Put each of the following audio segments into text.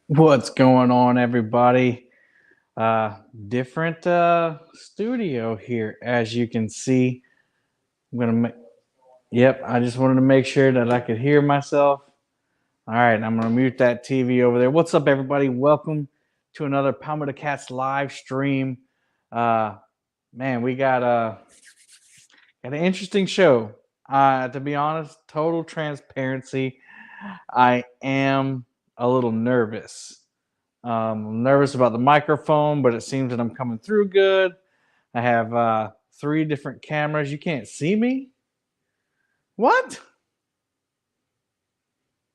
What's going on, everybody? Different studio here, as you can see. I'm gonna make. Yep, I just wanted to make sure that I could hear myself. All right, I'm gonna mute that TV over there. What's up, everybody? Welcome to another Palmer the Cats live stream. Uh, man, we got an interesting show. To be honest, total transparency, I am a little nervous. I'm nervous about the microphone, but it seems that I'm coming through good. I have three different cameras. You can't see me? What?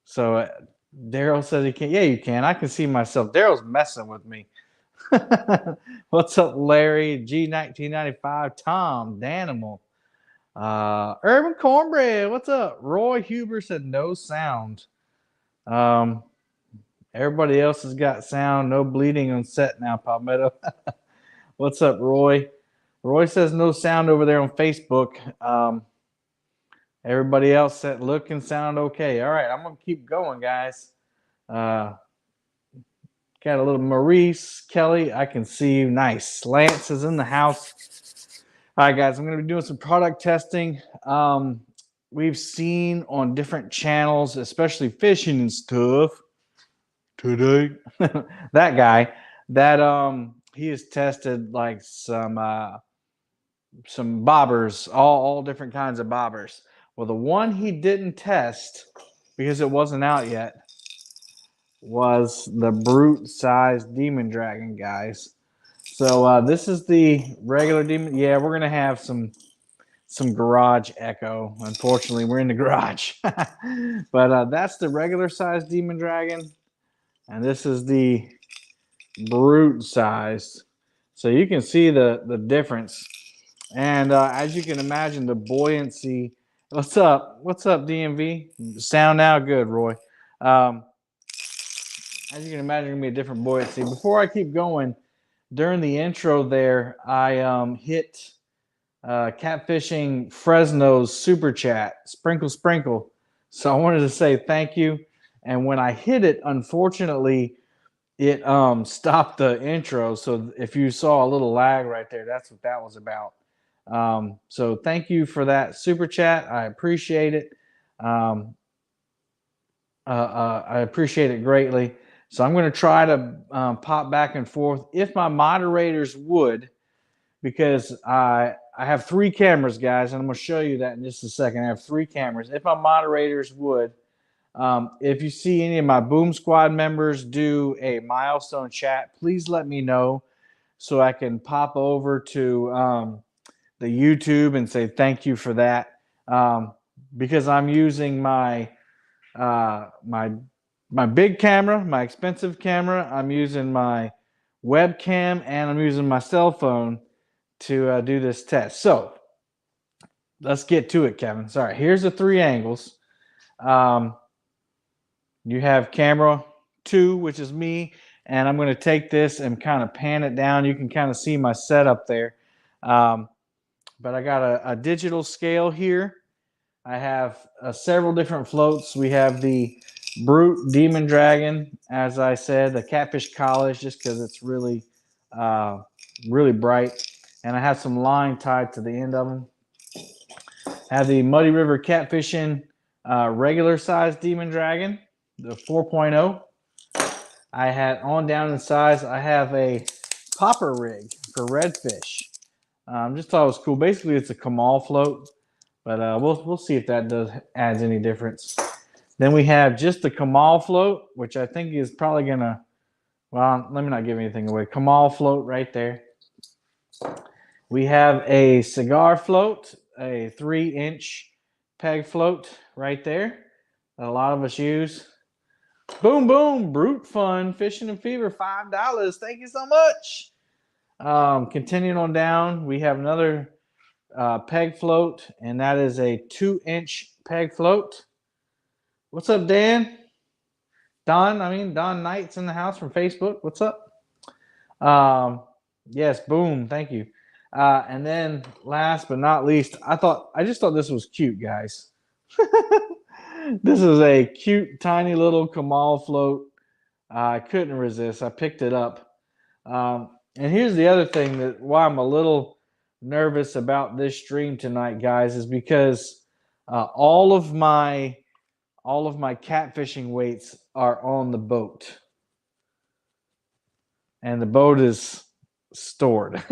So Daryl says he can't. Yeah, you can. I can see myself. Daryl's messing with me. What's up, Larry? G1995, Tom, Danimal, Urban Cornbread. What's up? Roy Huber said no sound. Um, Everybody else has got sound. No bleeding on set now, Palmetto. What's up, Roy? Roy says no sound over there on Facebook. Everybody else said look and sound okay. All right, I'm gonna keep going, guys. Uh, got a little Maurice Kelly. I can see you. Nice. Lance is in the house. All right, guys. I'm gonna be doing some product testing. We've seen on different channels, especially fishing and stuff today. That guy that he has tested like some bobbers, all different kinds of bobbers. Well, the one he didn't test because it wasn't out yet was the brute size demon dragon, guys. So this is the regular demon. Yeah, we're gonna have some garage echo. Unfortunately, we're in the garage, but that's the regular size demon dragon, and this is the brute size. So you can see the difference. And as you can imagine, the buoyancy. What's up? What's up, DMV? Sound now good, Roy. As you can imagine, it's gonna be a different buoyancy. Before I keep going, during the intro there, I hit Catfishing Fresno's super chat, sprinkle, sprinkle. So I wanted to say thank you. And when I hit it, unfortunately, it stopped the intro. So if you saw a little lag right there, that's what that was about. So thank you for that super chat. I appreciate it. I appreciate it greatly. So I'm going to try to pop back and forth if my moderators would, because I have three cameras, guys, and I'm going to show you that in just a second. I have three cameras. If my moderators would, if you see any of my Boom Squad members do a milestone chat, please let me know so I can pop over to the YouTube and say thank you for that. Because I'm using my my big camera, my expensive camera. I'm using my webcam and I'm using my cell phone to do this test. So let's get to it, Kevin. Sorry, here's the three angles. You have camera 2, which is me, and I'm going to take this and kind of pan it down. You can kind of see my setup there. But I got a digital scale here. I have several different floats. We have the Brute Demon Dragon, as I said, the Catfish College, just because it's really, really bright. And I have some line tied to the end of them. I have the Muddy River Catfishing regular size Demon Dragon, the 4.0. I had on down in size, I have a popper rig for redfish. Just thought it was cool. Basically, it's a Comal float, but we'll see if that adds any difference. Then we have just the Comal float, which I think is probably gonna. Well, let me not give anything away. Comal float right there. We have a cigar float, a 3-inch peg float right there that a lot of us use. Boom, boom, Brute Fun, Fishing and Fever, $5. Thank you so much. Continuing on down, we have another peg float, and that is a 2-inch peg float. What's up, Dan? Don Knight's in the house from Facebook. What's up? Yes, boom, thank you. And then last but not least, I just thought this was cute, guys. This is a cute, tiny little Comal float. I couldn't resist. I picked it up. And here's the other thing that why I'm a little nervous about this stream tonight, guys, is because all of my catfishing weights are on the boat, and the boat is stored.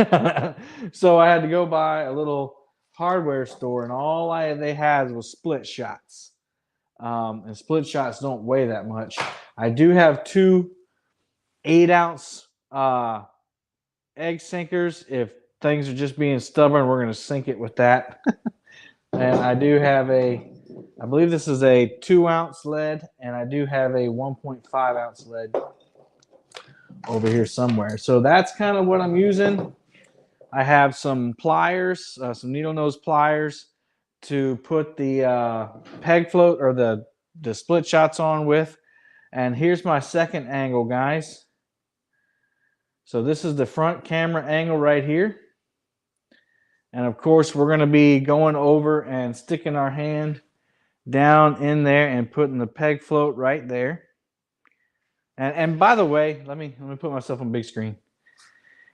So I had to go by a little hardware store, and all they had was split shots. And split shots don't weigh that much. I do have 2 8-ounce egg sinkers. If things are just being stubborn, we're going to sink it with that. And I do have I believe this is a 2-ounce lead, and I do have a 1.5-ounce lead over here somewhere. So that's kind of what I'm using. I have some pliers, some needle nose pliers to put the peg float or the split shots on with. And here's my second angle, guys. So this is the front camera angle right here. And of course, we're going to be going over and sticking our hand down in there and putting the peg float right there. And by the way, let me put myself on big screen.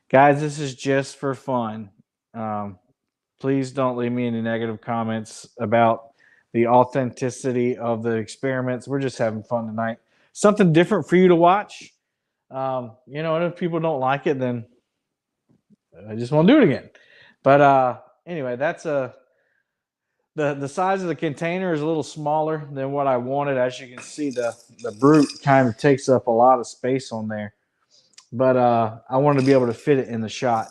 Guys, this is just for fun. Please don't leave me any negative comments about the authenticity of the experiments. We're just having fun tonight. Something different for you to watch. And if people don't like it, then I just won't do it again. But anyway, that's the size of the container is a little smaller than what I wanted. As you can see, the Brute kind of takes up a lot of space on there. But I wanted to be able to fit it in the shot.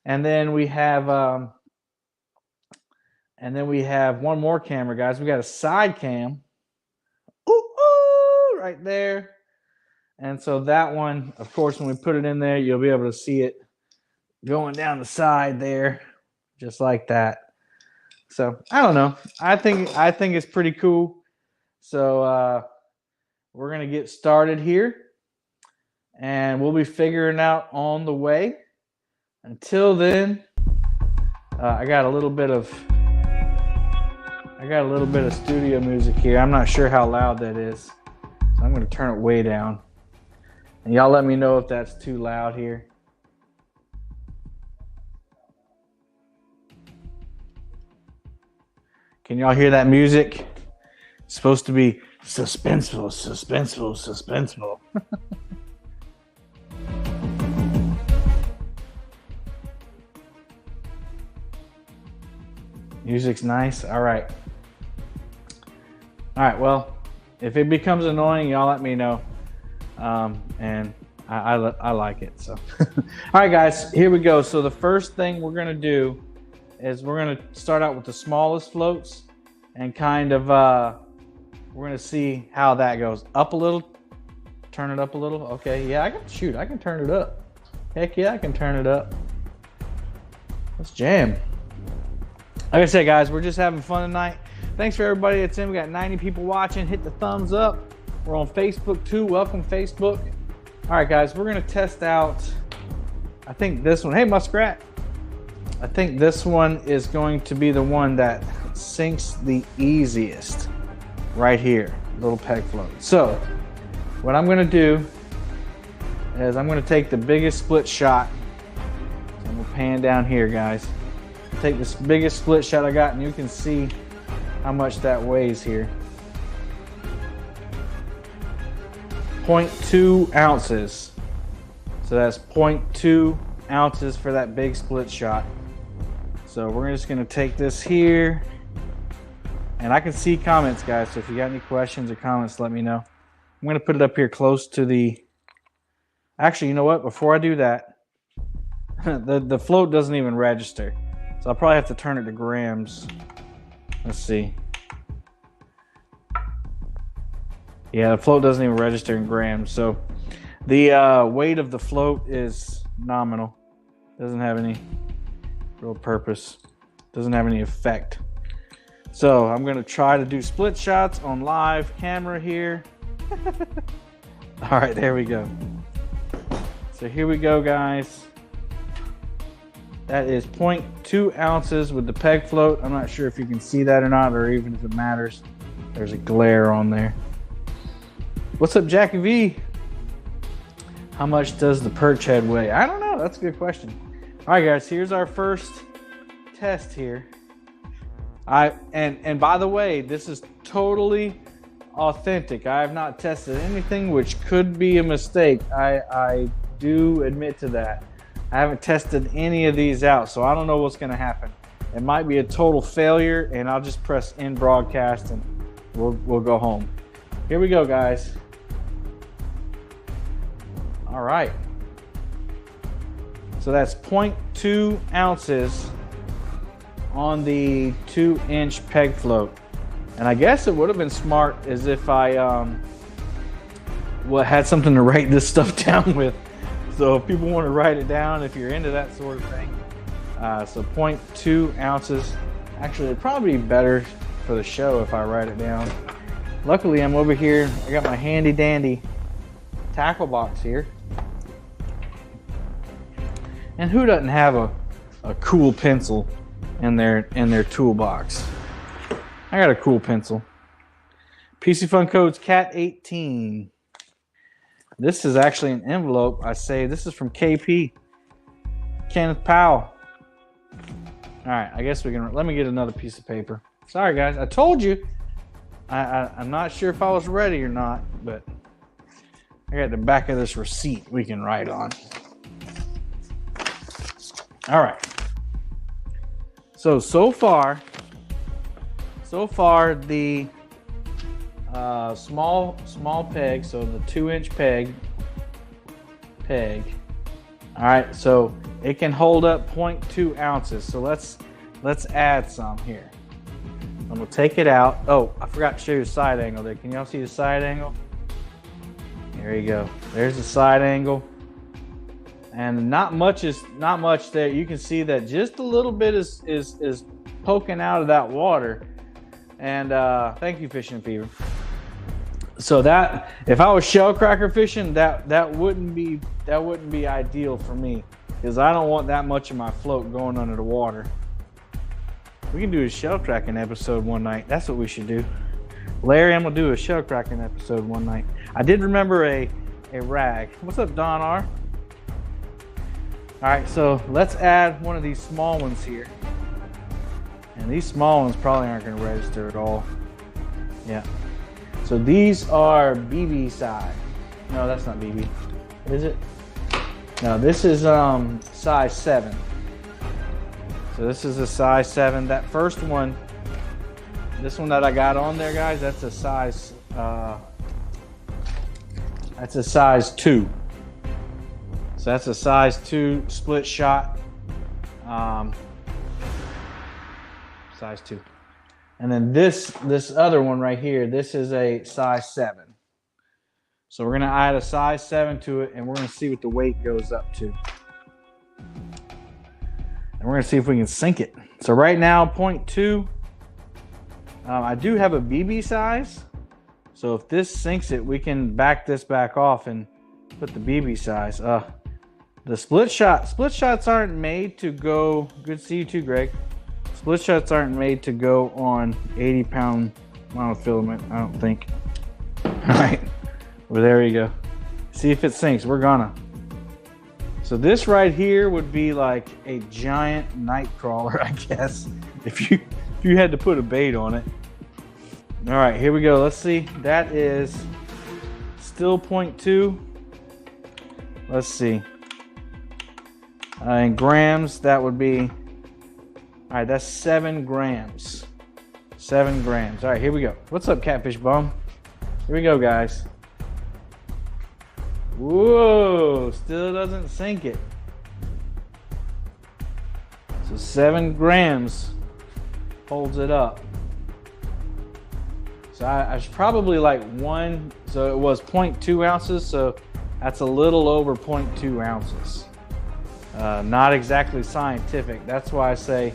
And then we have one more camera, guys. We got a side cam. Ooh, right there. And so that one, of course, when we put it in there, you'll be able to see it going down the side there, just like that. So I don't know. I think it's pretty cool. So we're gonna get started here, and we'll be figuring out on the way. Until then, I got a little bit of studio music here. I'm not sure how loud that is, so I'm gonna turn it way down. And y'all let me know if that's too loud here. Can y'all hear that music? It's supposed to be suspenseful, suspenseful, suspenseful. Music's nice. All right. Well, if it becomes annoying, y'all let me know. And I like it. So, all right, guys, here we go. So the first thing we're gonna do is we're gonna start out with the smallest floats, and kind of we're gonna see how that goes. Up a little, turn it up a little. Okay, yeah, I can turn it up. Heck yeah, I can turn it up. Let's jam. Like I said, guys, we're just having fun tonight. Thanks for everybody that's in. We got 90 people watching. Hit the thumbs up. We're on Facebook too. Welcome, Facebook. All right, guys, we're gonna test out, I think this one. Hey, Muskrat. I think this one is going to be the one that sinks the easiest right here, little peg float. So what I'm gonna do is I'm gonna take the biggest split shot. So I'm gonna pan down here, guys. Take this biggest split shot I got, and you can see how much that weighs here. 0.2 ounces. So that's 0.2 ounces for that big split shot. So we're just gonna take this here, and I can see comments, guys. So if you got any questions or comments, let me know. I'm gonna put it up here close to the, actually, you know what? Before I do that, the float doesn't even register. So I'll probably have to turn it to grams. Let's see. Yeah, the float doesn't even register in grams. So the weight of the float is nominal. Doesn't have any real purpose. Doesn't have any effect. So I'm gonna try to do split shots on live camera here. All right, there we go. So here we go, guys. That is 0.2 ounces with the peg float. I'm not sure if you can see that or not, or even if it matters. There's a glare on there. What's up, Jackie V? How much does the perch head weigh? I don't know. That's a good question. All right, guys. Here's our first test here. And by the way, this is totally authentic. I have not tested anything, which could be a mistake. I do admit to that. I haven't tested any of these out, so I don't know what's going to happen. It might be a total failure, and I'll just press end broadcast and we'll go home. Here we go, guys. All right. So that's 0.2 ounces on the 2-inch peg float. And I guess it would have been smart as if I had something to write this stuff down with. So if people want to write it down, if you're into that sort of thing. So 0.2 ounces. Actually, it'd probably be better for the show if I write it down. Luckily, I'm over here. I got my handy dandy tackle box here. And who doesn't have a cool pencil in their toolbox? I got a cool pencil. PC Fun codes CAT18. This is actually an envelope. I say this is from KP. Kenneth Powell. All right, I guess we can. Let me get another piece of paper. Sorry, guys. I told you. I'm not sure if I was ready or not, but I got the back of this receipt we can write on. All right. So far the small peg, so the 2-inch peg. All right, so it can hold up 0.2 ounces. So let's add some here. And we'll take it out. Oh, I forgot to show you the side angle there. Can y'all see the side angle? There you go. There's the side angle. And not much there. You can see that just a little bit is poking out of that water. And thank you, Fishing Fever. So that if I was shell cracker fishing, that wouldn't be ideal for me, because I don't want that much of my float going under the water. We can do a shell cracking episode one night. That's what we should do. Larry, I'm gonna do a shell cracking episode one night. I did remember a rag. What's up, Don R? All right, so let's add one of these small ones here. And these small ones probably aren't going to register at all. Yeah. So these are BB size. No, that's not BB. Is it? No, this is size 7. So this is a size 7. That first one, this one that I got on there, guys, that's a size 2. So that's a size 2 split shot. Size 2. And then this other one right here, this is a size 7. So we're gonna add a size 7 to it, and we're gonna see what the weight goes up to. And we're gonna see if we can sink it. So right now, 0.2. I do have a BB size. So if this sinks it, we can back this back off and put the BB size. The split shots aren't made to go, good to see you too, Greg. Split shots aren't made to go on 80-pound monofilament, I don't think. All right, well, there you go. See if it sinks, we're gonna. So this right here would be like a giant night crawler, I guess, if you had to put a bait on it. All right, here we go. Let's see. That is still 0.2. Let's see. In grams, that would be, all right, that's 7 grams. 7 grams. All right, here we go. What's up, Catfish Bum? Here we go, guys. Whoa, still doesn't sink it. So 7 grams holds it up. So I should probably like 1, so it was 0.2 ounces, so that's a little over 0.2 ounces. Not exactly scientific. That's why I say,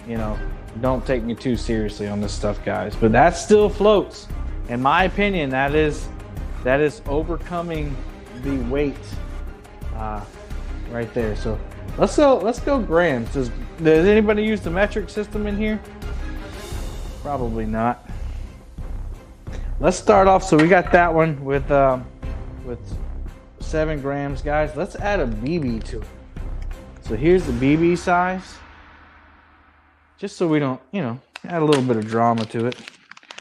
you know, don't take me too seriously on this stuff, guys. But that still floats. In my opinion, that is overcoming the weight right there. So let's go grams. Does anybody use the metric system in here? Probably not. 7 grams, guys. Let's add a BB to it. So here's the BB size. Just so we don't, you know, add a little bit of drama to it.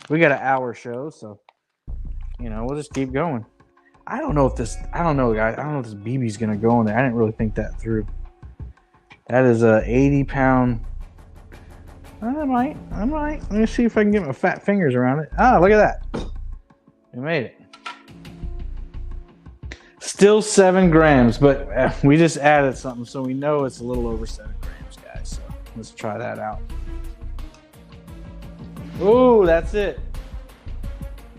We got an hour show, so, you know, we'll just keep going. I don't know, guys. I don't know if this BB's going to go in there. I didn't really think that through. That is a 80-pound. I might. Let me see if I can get my fat fingers around it. Ah, look at that. We made it. Still 7 grams, but we just added something, so we know it's a little over 7 grams, guys. So let's try that out. Ooh, that's it.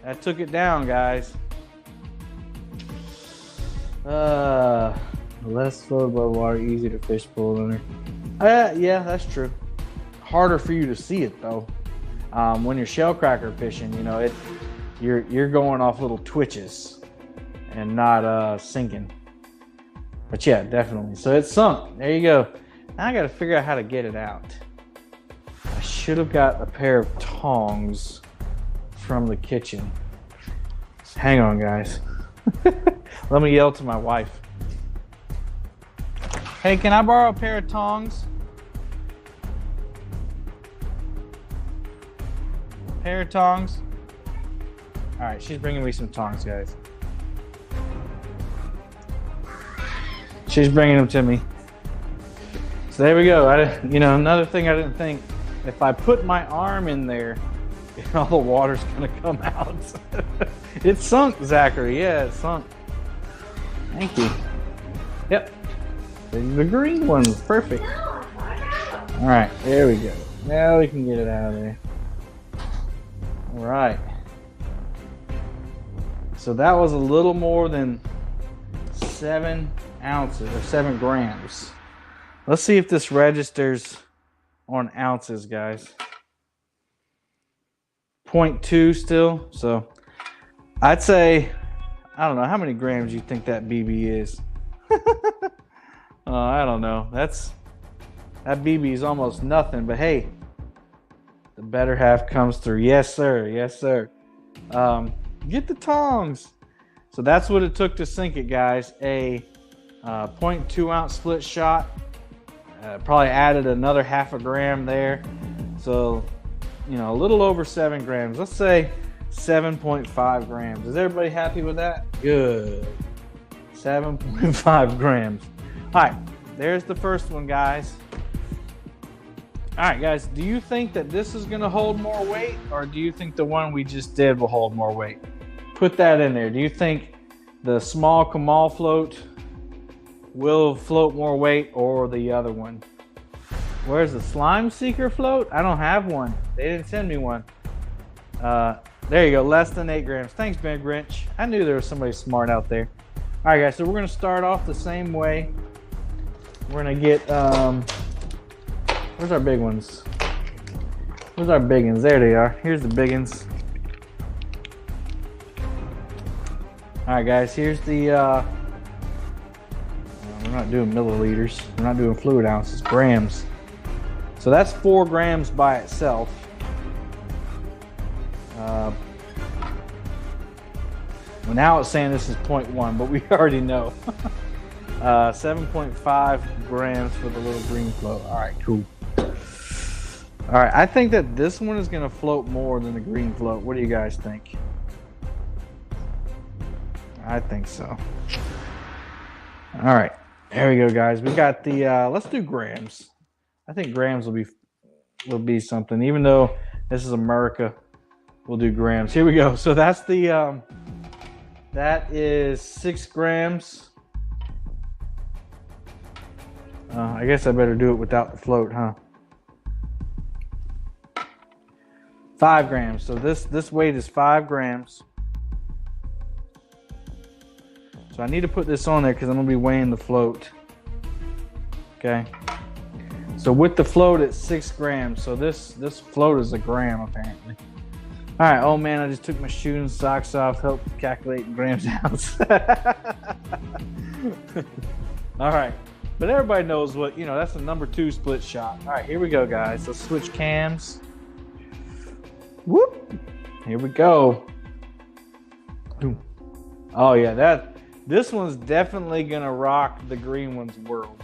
That took it down, guys. Less float above water, easy to fish pull under. Yeah, that's true. Harder for you to see it though. When you're shell cracker fishing, you know you're going off little twitches and not sinking. But yeah, definitely. So it's sunk. There you go. Now I got to figure out how to get it out. I should have got a pair of tongs from the kitchen. Hang on, guys. Let me yell to my wife. Hey, can I borrow a pair of tongs? Pair of tongs. All right, she's bringing me some tongs, guys. She's bringing them to me. So there we go. You know, another thing I didn't think, if I put my arm in there, all the water's gonna come out. It sunk, Zachary. Yeah, it sunk. Thank you. Yep. The green one's perfect. All right, there we go. Now we can get it out of there. All right. So that was a little more than 7 ounces or 7 grams. Let's see if this registers on ounces, guys. 0.2 still. So I'd say, I don't know, how many grams you think that BB is? I don't know. That BB is almost nothing, but hey, the better half comes through. Yes, sir. Yes, sir. Get the tongs. So that's what it took to sink it, guys. A 0.2 ounce split shot. Probably added another half a gram there. So, you know, a little over 7 grams. Let's say 7.5 grams. Is everybody happy with that? Good. 7.5 grams. All right, there's the first one, guys. All right, guys, do you think that this is gonna hold more weight, or do you think the one we just did will hold more weight? Put that in there. Do you think the small Comal float will float more weight, or the other one? Where's the slime seeker float? I don't have one. They didn't send me one. There you go, less than 8 grams. Thanks, Ben Grinch. I knew there was somebody smart out there. All right, guys, so we're gonna start off the same way. We're gonna get, where's our big ones? Where's our big ones? There they are. Here's the big ones. All right, guys, here's the, we're not doing milliliters. We're not doing fluid ounces, grams. So that's 4 grams by itself. Well, now it's saying this is 0.1, but we already know. 7.5 grams for the little green float. All right, cool. All right, I think that this one is going to float more than the green float. What do you guys think? I think so. All right, there we go, guys. We got the, let's do grams. I think grams will be something. Even though this is America, we'll do grams. Here we go. So that's the, that is 6 grams. I guess I better do it without the float, huh? 5 grams. So this weight is 5 grams. So I need to put this on there because I'm going to be weighing the float. Okay. So with the float, it's 6 grams. So this float is a gram, apparently. All right. Oh, man, I just took my shoes and socks off. Help calculate grams ounce. All right. But everybody knows what, you know, that's a number 2 split shot. All right, here we go, guys. Let's switch cams. Whoop. Here we go. Oh, yeah, This one's definitely gonna rock the green one's world.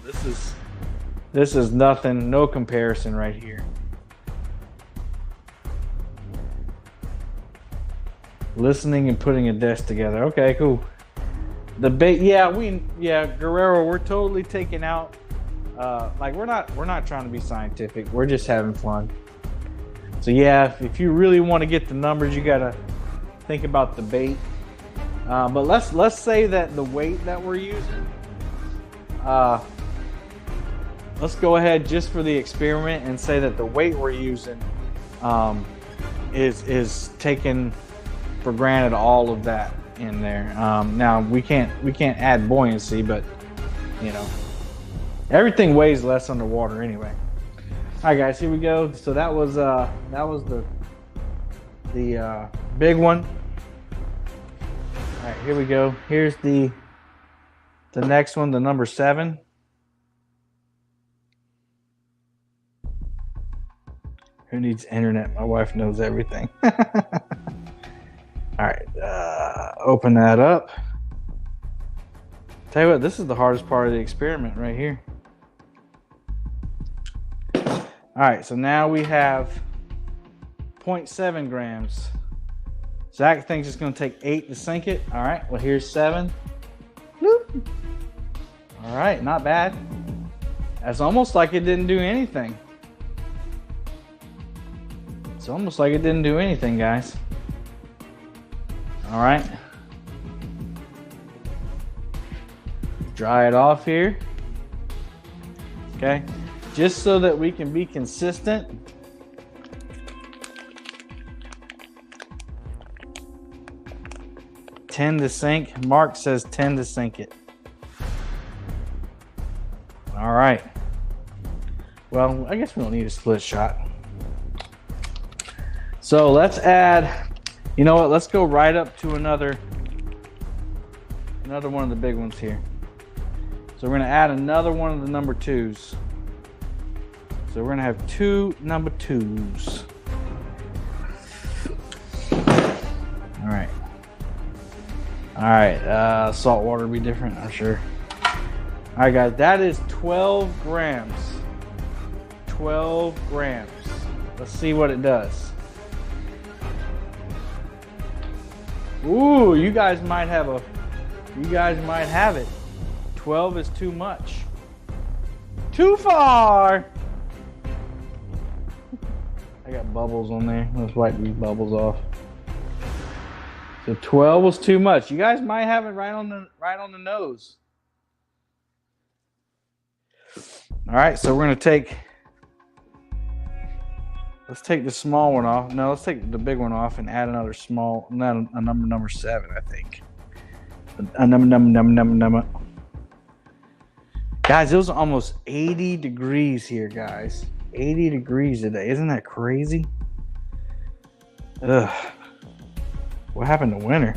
This is nothing, no comparison right here. Listening and putting a desk together. Okay, cool. The bait, yeah, Guerrero, we're totally taking out. Like we're not trying to be scientific. We're just having fun. So yeah, if you really want to get the numbers, you gotta think about the bait. But let's say that the weight that we're using. Let's go ahead just for the experiment and say that the weight we're using is taken for granted all of that in there. Now we can't add buoyancy, but you know, everything weighs less underwater anyway. All right, guys, here we go. So that was the big one. All right, here we go. Here's the next one, the number 7. Who needs internet? My wife knows everything. All right, open that up. Tell you what, this is the hardest part of the experiment right here. All right, so now we have 0.7 grams. Zach thinks it's going to take 8 to sink it. All right, well, here's 7. Woo. All right, not bad. That's almost like it didn't do anything. It's almost like it didn't do anything, guys. All right. Dry it off here. Okay. Just so that we can be consistent. $10 to sink. Mark says 10 to sink it. All right. Well, I guess we don't need a split shot. So let's add, you know what? Let's go right up to another one of the big ones here. So we're going to add another one of the number 2s. So we're going to have 2 number 2s. All right. All right. Salt water will be different, I'm sure. All right, guys. That is 12 grams. 12 grams. Let's see what it does. Ooh, you guys might have it. 12 is too much. Too far. I got bubbles on there. Let's wipe these bubbles off. So 12 was too much. You guys might have it right on the nose. All right, so we're gonna take. Let's take the small one off. No, let's take the big one off and add another small. Not a number 7, I think. A number. Guys, it was almost 80 degrees here, guys. 80 degrees today. Isn't that crazy? Ugh. What happened to winter?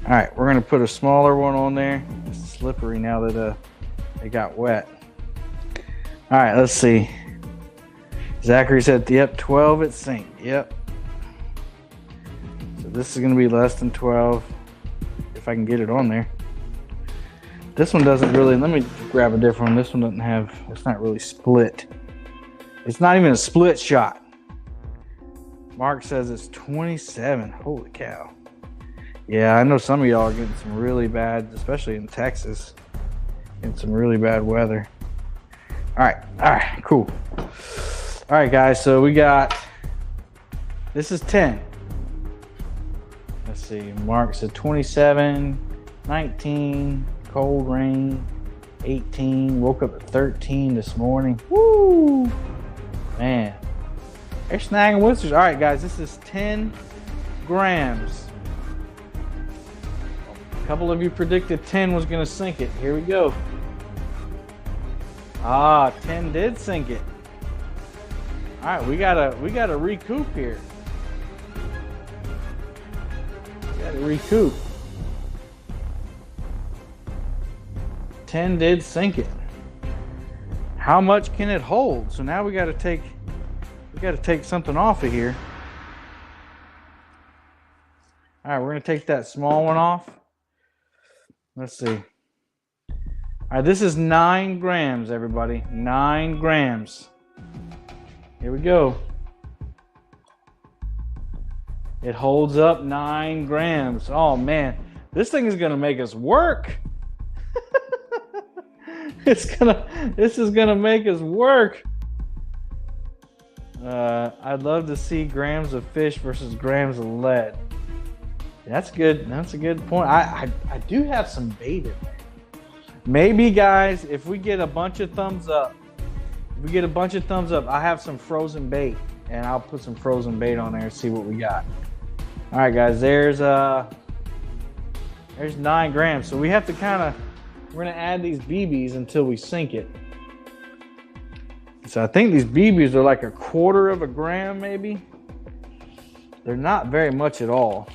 All right, we're gonna put a smaller one on there. It's slippery now that it got wet. All right, let's see. Zachary said, yep, 12 at sink. Yep. So this is gonna be less than 12 if I can get it on there. This one doesn't really, let me grab a different one. This one doesn't have, it's not really split. It's not even a split shot. Mark says it's 27. Holy cow. Yeah, I know some of y'all are getting some really bad, especially in Texas, getting some really bad weather. All right, cool. All right, guys, so we got, this is 10. Let's see, Mark said 27, 19, cold rain, 18, woke up at 13 this morning. Woo! Man, they're snagging whistles. All right, guys, this is 10 grams. A couple of you predicted 10 was gonna sink it. Here we go. 10 did sink it. All right, we gotta recoup here. We gotta recoup. 10 did sink it. How much can it hold? So now we gotta take something off of here. All right, we're gonna take that small one off. Let's see. All right, this is 9 grams, everybody. 9 grams. Here we go. It holds up 9 grams. Oh man, this thing is gonna make us work. This is gonna make us work. I'd love to see grams of fish versus grams of lead. That's good. That's a good point. I do have some bait in there. Maybe, guys, if we get a bunch of thumbs up, I have some frozen bait, and I'll put some frozen bait on there and see what we got. All right, guys. There's 9 grams. So we have to we're gonna add these BBs until we sink it. So I think these BBs are like 1/4 of a gram, maybe. They're not very much at all.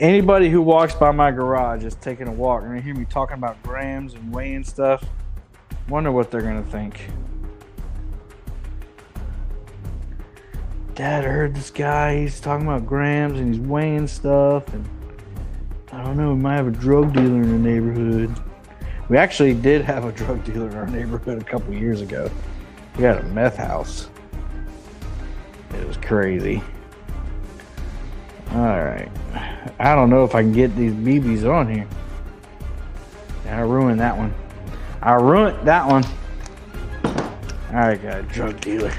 Anybody who walks by my garage is taking a walk and they hear me talking about grams and weighing stuff. Wonder what they're gonna think. Dad, I heard this guy, he's talking about grams and he's weighing stuff, and I don't know, we might have a drug dealer in the neighborhood. We actually did have a drug dealer in our neighborhood a couple years ago. We had a meth house. It was crazy. All right. I don't know if I can get these BBs on here. I ruined that one. All right, guys, drug dealer.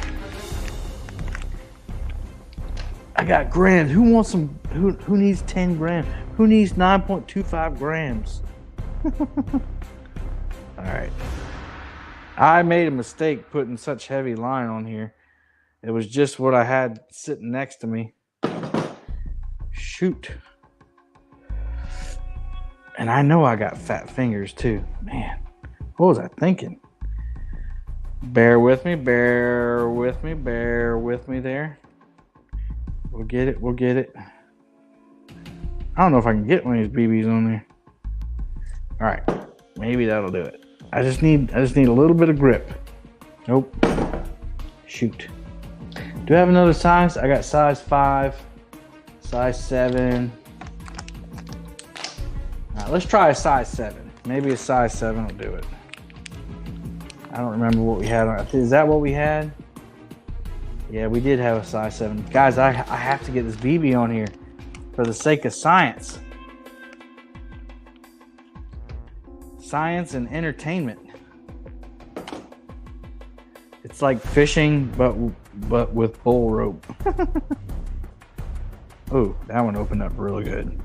I got grams. Who wants some? Who needs 10 grams? Who needs 9.25 grams? All right. I made a mistake putting such heavy line on here. It was just what I had sitting next to me. Shoot. And I know I got fat fingers too. Man, what was I thinking? Bear with me there. We'll get it. I don't know if I can get one of these BBs on there. All right, maybe that'll do it. I just need a little bit of grip. Nope. Shoot. Do I have another size? I got size 5, size 7. All right, let's try a size 7. Maybe a size 7 will do it. I don't remember what we had. Is that what we had? Yeah, we did have a size 7. Guys, I have to get this BB on here for the sake of science. Science and entertainment. It's like fishing, but with bull rope. Oh, that one opened up really good.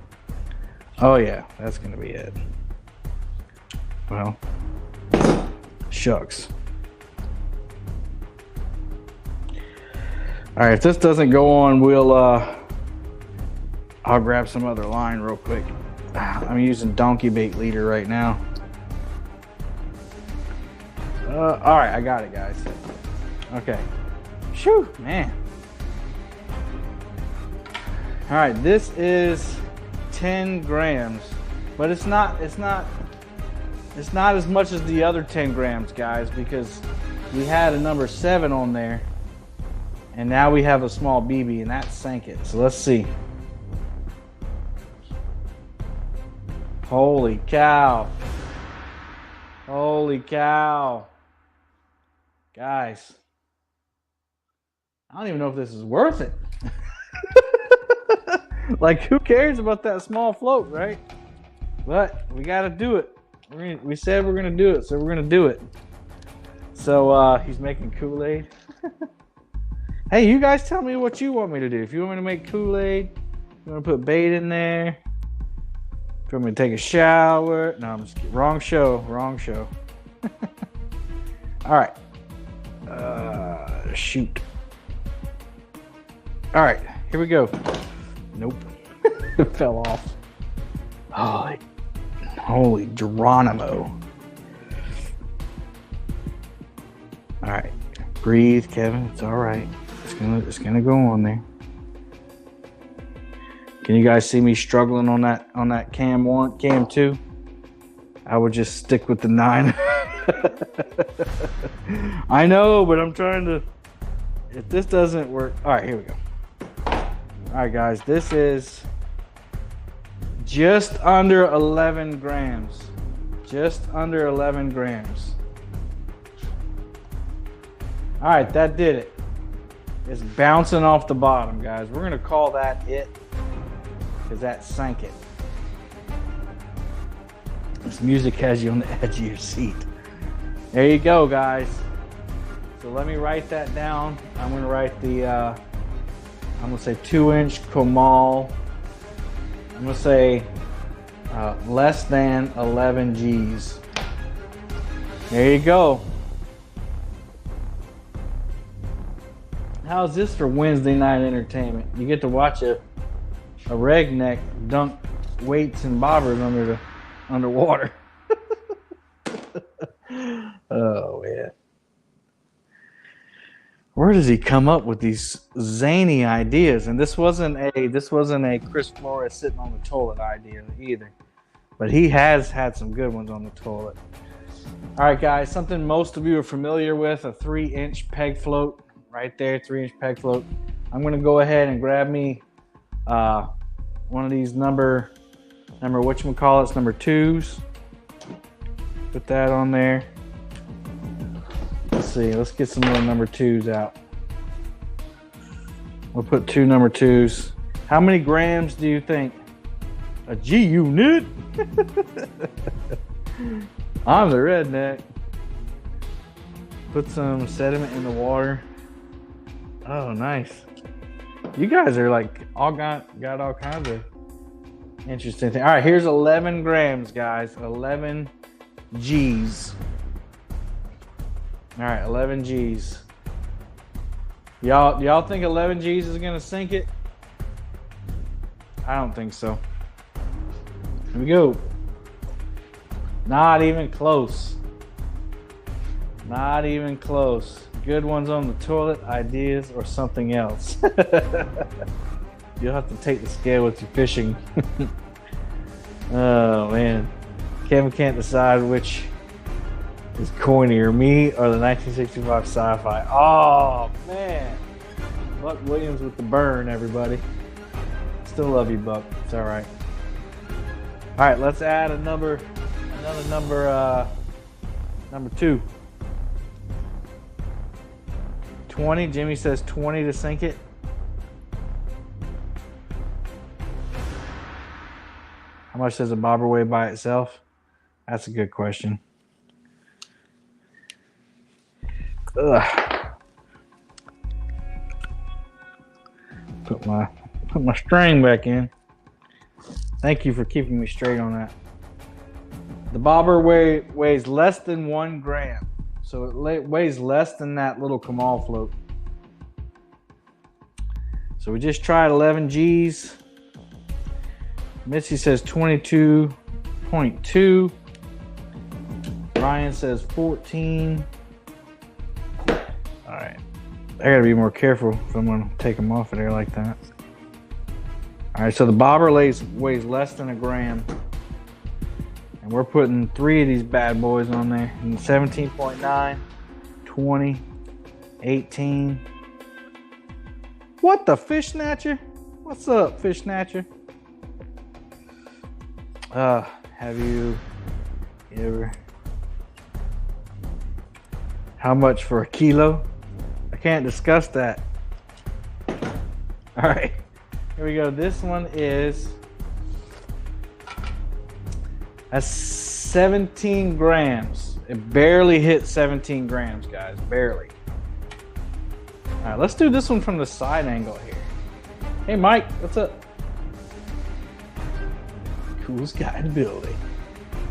Oh yeah, that's gonna be it. Well, shucks. All right, if this doesn't go on, I'll grab some other line real quick. I'm using donkey bait leader right now. All right, I got it, guys. Okay. Shoo, man. All right, this is 10 grams, but it's not as much as the other 10 grams, guys, because we had a number 7 on there, and now we have a small BB, and that sank it. So let's see. Holy cow. Holy cow. Guys, I don't even know if this is worth it. Like, who cares about that small float, right? But we got to do it. We said we're going to do it, so we're going to do it. So he's making Kool-Aid. Hey, you guys tell me what you want me to do. If you want me to make Kool-Aid, you want to put bait in there, if you want me to take a shower. No, I'm just kidding. Wrong show. All right. Shoot. All right, here we go. Nope. It fell off. Holy Geronimo. All right, breathe, Kevin. It's all right. It's gonna go on there. Can you guys see me struggling on that cam 1, cam 2? I would just stick with the 9. I know, but I'm trying to. If this doesn't work, all right, here we go. All right, guys, this is just under 11 grams. Just under 11 grams. All right, that did it. It's bouncing off the bottom, guys. We're gonna call that it, because that sank it. This music has you on the edge of your seat. There you go, guys. So let me write that down. I'm gonna write the, I'm gonna say 2-inch Comal. I'm gonna say less than 11 G's. There you go. How's this for Wednesday night entertainment? You get to watch a redneck dunk weights and bobbers underwater. Oh man. Where does he come up with these zany ideas? And this wasn't a Chris Flores sitting on the toilet idea either. But he has had some good ones on the toilet. All right, guys, something most of you are familiar with, a 3-inch peg float. Right there, 3-inch peg float. I'm gonna go ahead and grab me one of these number whatchamacallits, number 2s. Put that on there. Let's see, let's get some more number 2s out. We'll put 2 number 2s. How many grams do you think? A G unit? I'm the redneck. Put some sediment in the water. Oh, nice. You guys are like all got all kinds of interesting things. All right, here's 11 grams, guys. 11 G's. All right, 11 G's. Y'all think 11 G's is gonna sink it? I don't think so. Here we go. Not even close. Not even close. Good ones on the toilet, ideas, or something else. You'll have to take the scale with your fishing. Oh man. Kevin can't decide which is cornier, me or the 1965 sci-fi. Oh man. Buck Williams with the burn, everybody. Still love you, Buck. It's all right. All right, let's add another number 2. 20. Jimmy says 20 to sink it. How much does a bobber weigh by itself? That's a good question. Ugh. Put my string back in. Thank you for keeping me straight on that. The bobber weighs less than 1 gram. So it weighs less than that little Comal float. So we just tried 11 G's. Missy says 22.2. Ryan says 14. All right. I gotta be more careful if I'm gonna take them off of there like that. All right, so the bobber weighs less than 1 gram. And we're putting 3 of these bad boys on there. And 17.9, 20, 18. What the fish snatcher? What's up, fish snatcher? Have you ever? How much for a kilo? I can't discuss that. All right, here we go. This one is that's 17 grams. It barely hit 17 grams, guys. Barely. All right, let's do this one from the side angle here. Hey, Mike, what's up? Coolest guy in the building.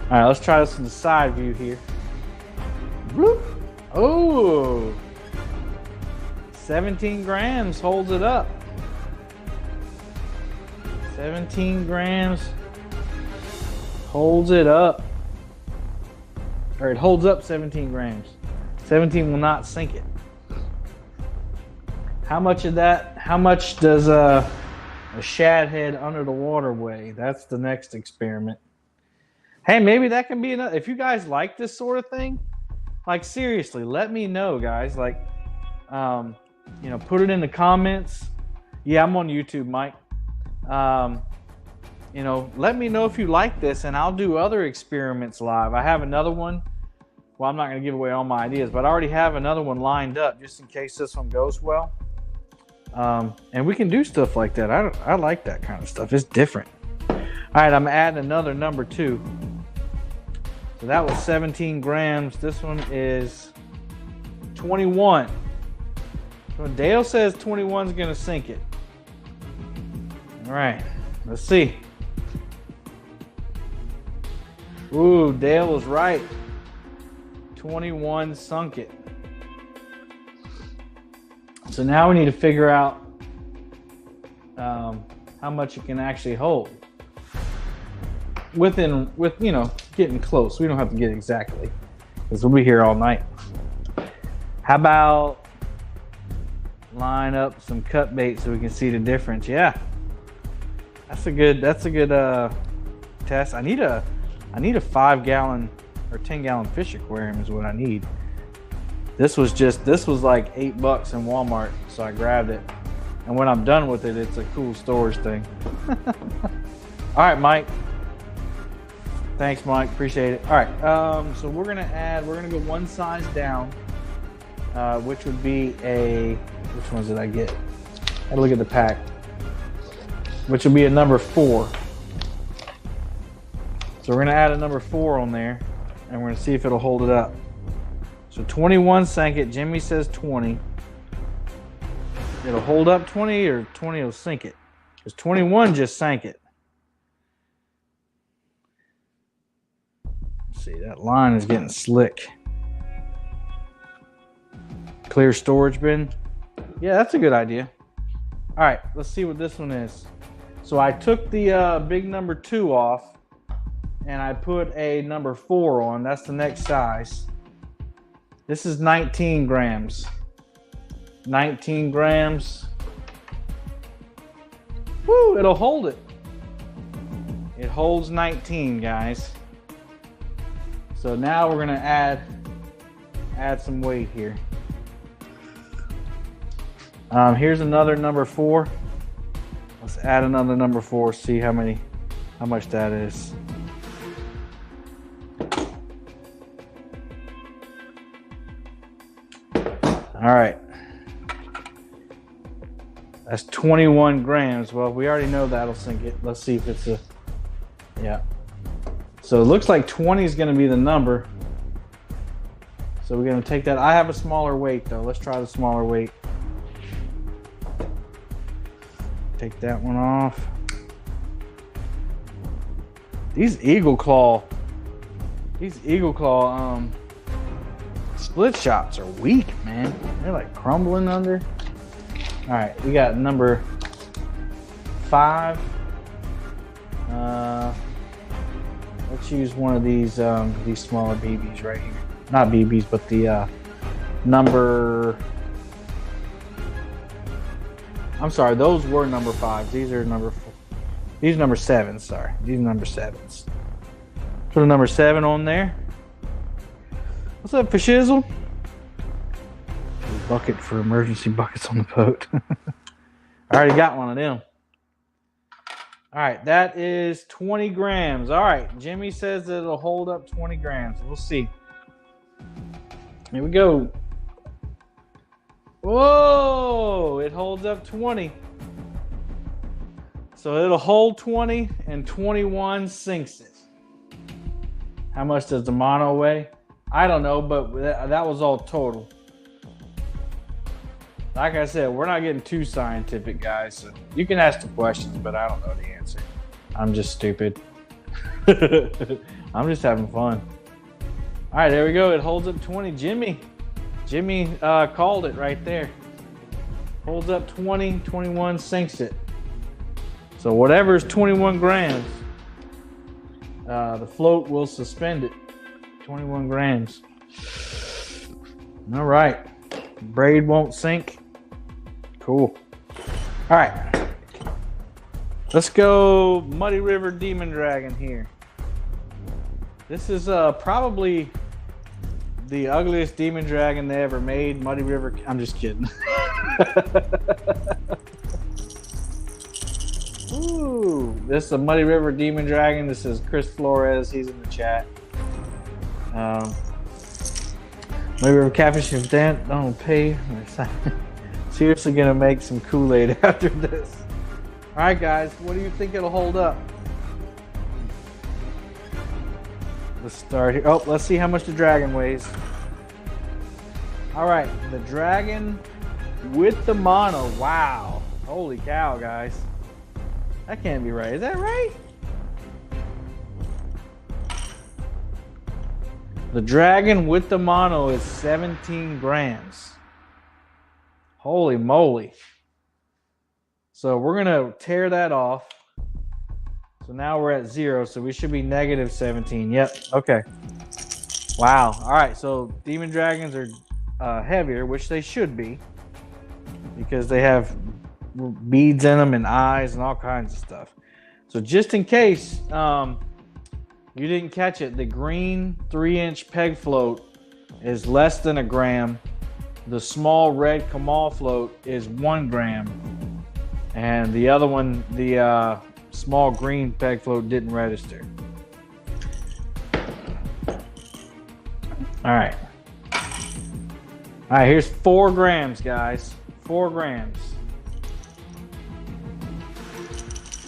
All right, let's try this from the side view here. Bloop. Oh, 17 grams holds it up. 17 grams holds it up. Or it holds up 17 grams. 17 will not sink it. How much of that, how much does a shad head under the water weigh? That's the next experiment. Hey, maybe that can be enough. If you guys like this sort of thing, like seriously, let me know, guys. Like, you know, put it in the comments. Yeah, I'm on YouTube, Mike. You know, let me know if you like this, and I'll do other experiments live. I have another one. Well, I'm not going to give away all my ideas, but I already have another one lined up just in case this one goes well. And we can do stuff like that. I like that kind of stuff. It's different. All right, I'm adding another number 2. So that was 17 grams. This one is 21. So Dale says 21 is going to sink it. All right, let's see. Ooh, Dale was right. 21 sunk it. So now we need to figure out how much it can actually hold. With you know, getting close. We don't have to get exactly, because we'll be here all night. How about line up some cut bait so we can see the difference? Yeah, that's a good test. I need a 5-gallon or 10-gallon fish aquarium is what I need. This was like $8 in Walmart, so I grabbed it. And when I'm done with it, it's a cool storage thing. All right, Mike. Thanks, Mike. Appreciate it. All right, so we're gonna go one size down, which would be which ones did I get? I had to look at the pack. Which would be a number 4. So we're gonna add a number 4 on there, and we're gonna see if it'll hold it up. So 21 sank it. Jimmy says 20. It'll hold up 20, or 20 will sink it. Because 21 just sank it. Let's see, that line is getting slick. Clear storage bin. Yeah, that's a good idea. All right, let's see what this one is. So I took the big number 2 off, and I put a number 4 on. That's the next size. This is 19 grams. 19 grams. Woo, it'll hold it. It holds 19, guys. So now we're gonna add some weight here. Here's another number 4. Let's add another number 4, see how much that is. All right, that's 21 grams. Well, we already know that'll sink it. Let's see if it's yeah. So it looks like 20 is going to be the number. So we're going to take that. I have a smaller weight though. Let's try the smaller weight. Take that one off. These Eagle Claw split shots are weak, man. They're like crumbling under. All right, we got number 5. Let's use one of these smaller BBs right here. Not BBs, but the number. I'm sorry, those were number 5s. These are number 4. These are number 7s. Sorry, these are number 7s. Put a number 7 on there. What's up, Fishizzle? Bucket for emergency buckets on the boat. I already got one of them. All right, that is 20 grams. All right, Jimmy says that it'll hold up 20 grams. We'll see. Here we go. Whoa, it holds up 20. So it'll hold 20 and 21 sinks it. How much does the mono weigh? I don't know, but that was all total. Like I said, we're not getting too scientific, guys. So you can ask the questions, but I don't know the answer. I'm just stupid. I'm just having fun. All right, there we go. It holds up 20. Jimmy called it right there. Holds up 20, 21 sinks it. So whatever is 21 grams, the float will suspend it. 21 grams. All right. Braid won't sink. Cool. All right. Let's go Muddy River Demon Dragon here. This is probably the ugliest demon dragon they ever made. Muddy River. I'm just kidding. Ooh, this is a Muddy River Demon Dragon. This is Chris Flores. He's in the chat. Muddy River Catfish, if that don't pay. Seriously gonna make some Kool-Aid after this. All right, guys, what do you think it'll hold up? Let's start here. Oh, let's see how much the dragon weighs. All right, the dragon with the mono. Wow, holy cow, guys. That can't be right. Is that right? The dragon with the mono is 17 grams. Holy moly. So we're gonna tear that off. So now we're at 0, so we should be negative 17. Yep, okay. Wow, all right, so demon dragons are heavier, which they should be, because they have beads in them and eyes and all kinds of stuff. So just in case you didn't catch it, the green 3-inch peg float is less than a gram. The small red Comal float is 1 gram. And the other one, the small green peg float, didn't register. All right. All right, here's 4 grams, guys. 4 grams.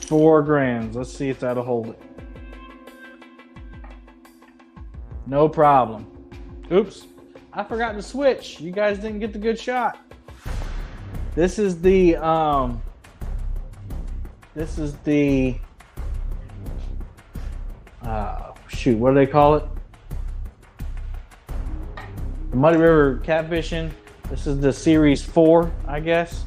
4 grams. Let's see if that'll hold it. No problem. Oops. I forgot to switch. You guys didn't get the good shot. This is the shoot, what do they call it? The Muddy River Catfishing. This is the series 4, I guess.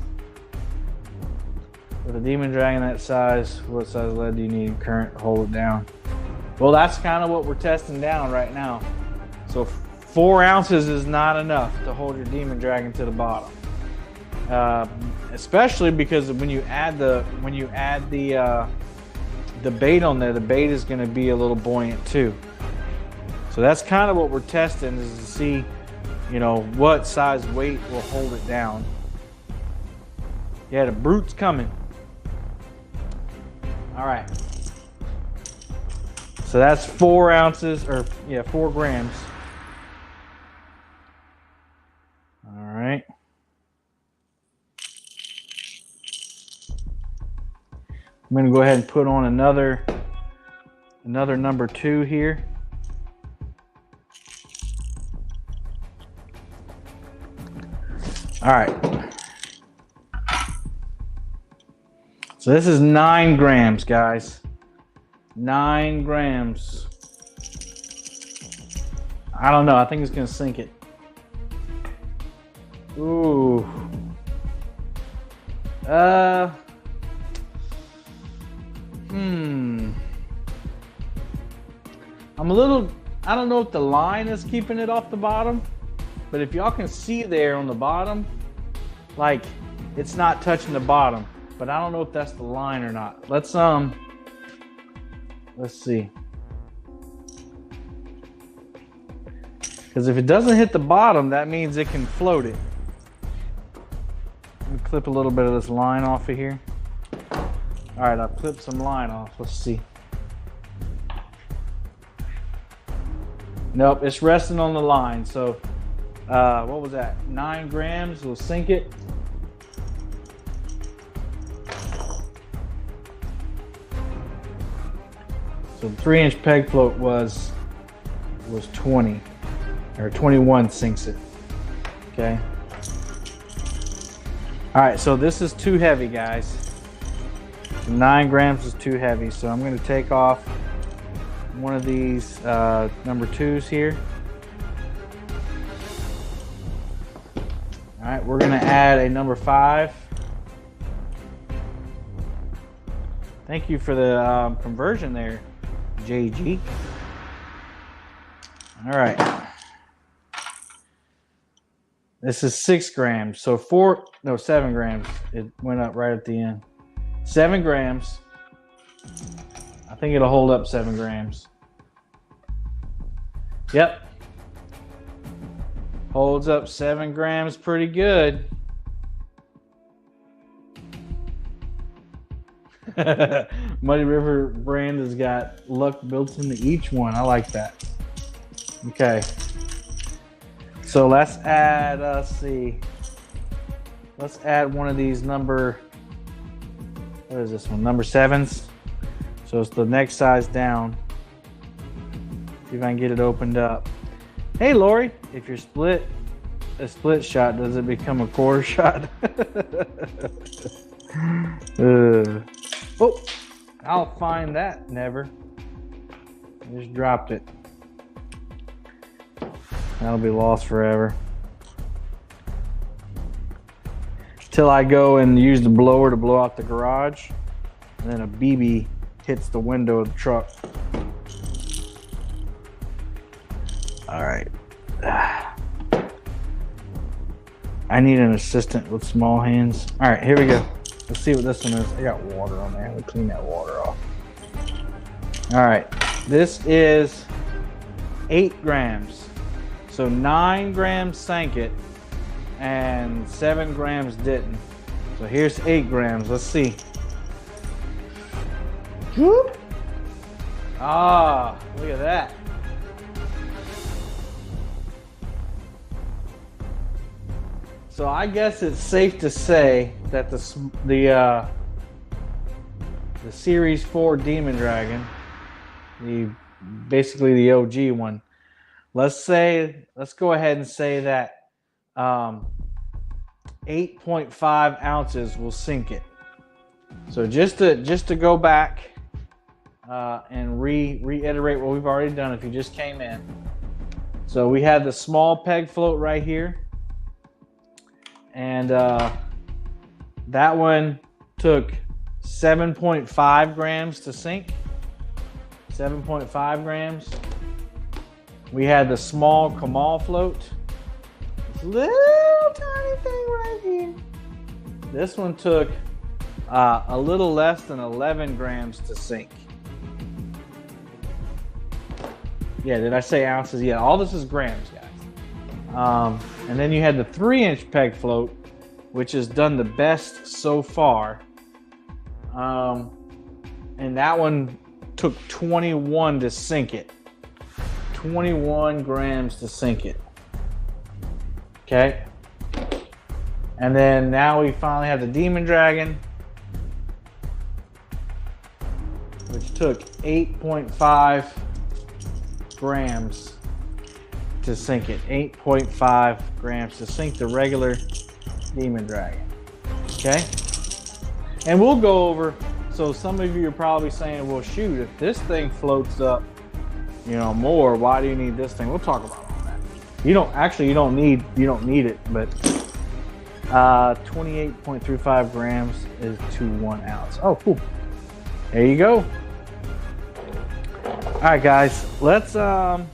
With a demon dragon that size, what size lead do you need? Current, hold it down. Well, that's kind of what we're testing down right now. So 4 ounces is not enough to hold your demon dragon to the bottom. Especially because when you add the bait on there, the bait is going to be a little buoyant too. So that's kind of what we're testing, is to see, you know, what size weight will hold it down. Yeah, the brute's coming. All right. So that's 4 ounces, or yeah, 4 grams. All right. I'm going to go ahead and put on another number 2 here. All right. So this is 9 grams, guys. 9 grams. I don't know. I think it's going to sink it. Ooh. I'm a little, I don't know if the line is keeping it off the bottom, but if y'all can see there on the bottom, like, it's not touching the bottom, but I don't know if that's the line or not. Let's see. Because if it doesn't hit the bottom, that means it can float it. Let me clip a little bit of this line off of here. All right, I've clipped some line off. Let's see. Nope, it's resting on the line. So, what was that? 9 grams. We'll sink it. So the 3-inch peg float was 20, or 21 sinks it. Okay. All right, so this is too heavy, guys. 9 grams is too heavy, so I'm going to take off one of these number 2s here. All right, we're going to add a number 5. Thank you for the conversion there, JG. All right. This is 6 grams, so 7 grams. It went up right at the end. 7 grams. I think it'll hold up 7 grams. Yep. Holds up 7 grams pretty good. Muddy River brand has got luck built into each one. I like that. Okay. So let's add, let's see. Let's add one of these number, what is this one? Number 7s. So it's the next size down. See if I can get it opened up. Hey, Lori, if you're a split shot, does it become a quarter shot? Oh, I'll find that. Never. I just dropped it. That'll be lost forever. Till I go and use the blower to blow out the garage, and then a BB hits the window of the truck. All right. I need an assistant with small hands. All right, here we go. Let's see what this one is. I got water on there. Let me clean that water off. All right, this is 8 grams. So 9 grams sank it and 7 grams didn't. So here's 8 grams. Let's see. Whoop. Ah, look at that. So I guess it's safe to say that the Series 4 Demon Dragon, basically the OG one, let's go ahead and say that 8.5 ounces will sink it. So just to go back and reiterate what we've already done if you just came in. So we had the small peg float right here. And that one took 7.5 grams to sink. 7.5 grams. We had the small Comal float. This little tiny thing right here. This one took a little less than 11 grams to sink. Yeah, did I say ounces? Yeah, all this is grams, guys. And then you had the 3-inch peg float, which has done the best so far. And that one took 21 to sink it. 21 grams to sink it. Okay. And then now we finally have the Demon Dragon, which took 8.5 grams to sink it. 8.5 grams to sink the regular Demon Dragon. Okay? And we'll go over, so some of you are probably saying, well shoot, if this thing floats up, you know, more, why do you need this thing? We'll talk about all that. You don't need it, but 28.35 grams is to 1 ounce. Oh, cool. There you go. All right, guys, let's the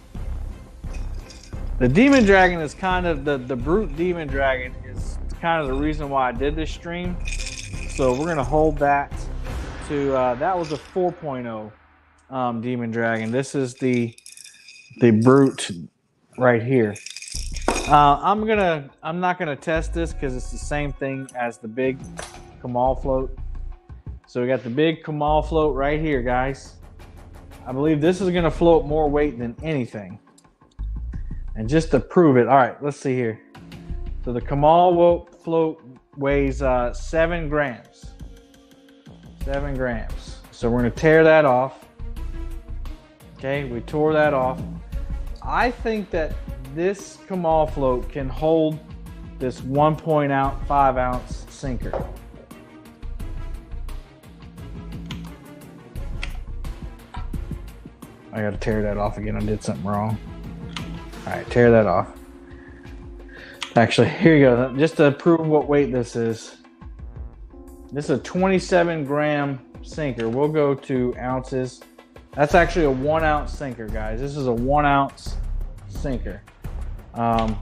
Demon Dragon is kind of, the Brute Demon Dragon is kind of the reason why I did this stream. So we're going to hold that to, that was a 4.0 Demon Dragon. This is the Brute right here. I'm not going to test this because it's the same thing as the big Comal float. So we got the big Comal float right here, guys. I believe this is going to float more weight than anything. And just to prove it, all right, let's see here. So the Comal float weighs 7 grams. 7 grams. So we're going to tear that off. Okay, we tore that off. I think that this Comal float can hold this 1.5 ounce sinker. I got to tear that off again. I did something wrong. All right, tear that off. Actually, here you go. Just to prove what weight this is. This is a 27 gram sinker. We'll go to ounces. That's actually a 1 ounce sinker, guys. This is a 1 ounce sinker. And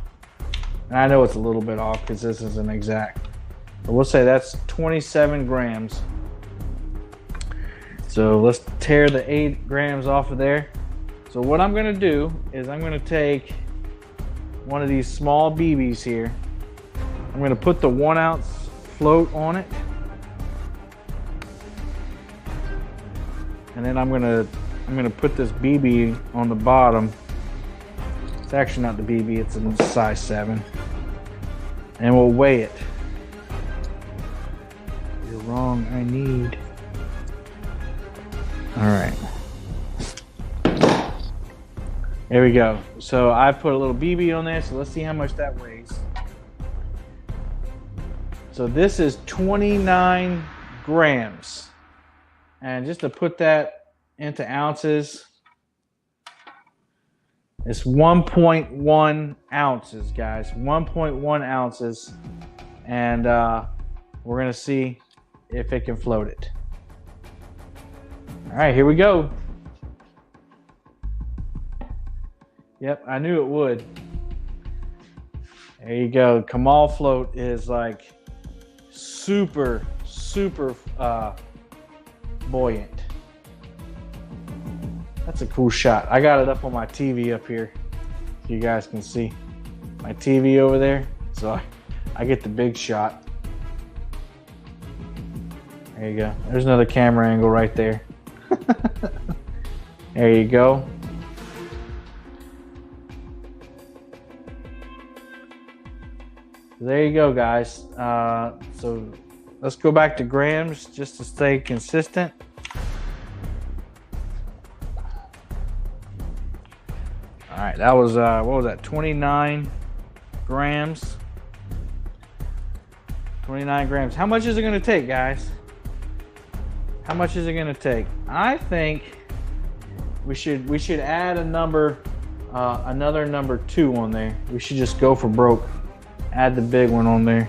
I know it's a little bit off because this isn't exact. But we'll say that's 27 grams. So let's tear the 8 grams off of there. So what I'm going to do is I'm going to take one of these small BBs here. I'm going to put the 1 ounce float on it. And then I'm gonna put this BB on the bottom. It's actually not the BB, it's a size 7. And we'll weigh it. You're wrong, I need. All right. There we go. So I put a little BB on there, so let's see how much that weighs. So this is 29 grams. And just to put that into ounces, it's 1.1 ounces, guys. 1.1 ounces. And we're going to see if it can float it. All right, here we go. Yep, I knew it would. There you go. Comal float is like super buoyant. That's a cool shot. I got it up on my TV up here, so you guys can see my TV over there. So I get the big shot. There you go. There's another camera angle right there. There you go. There you go, guys. So let's go back to grams just to stay consistent. All right, that was what was that? 29 grams. 29 grams. How much is it going to take, guys? How much is it going to take? I think we should add a number, another number 2 on there. We should just go for broke. Add the big one on there.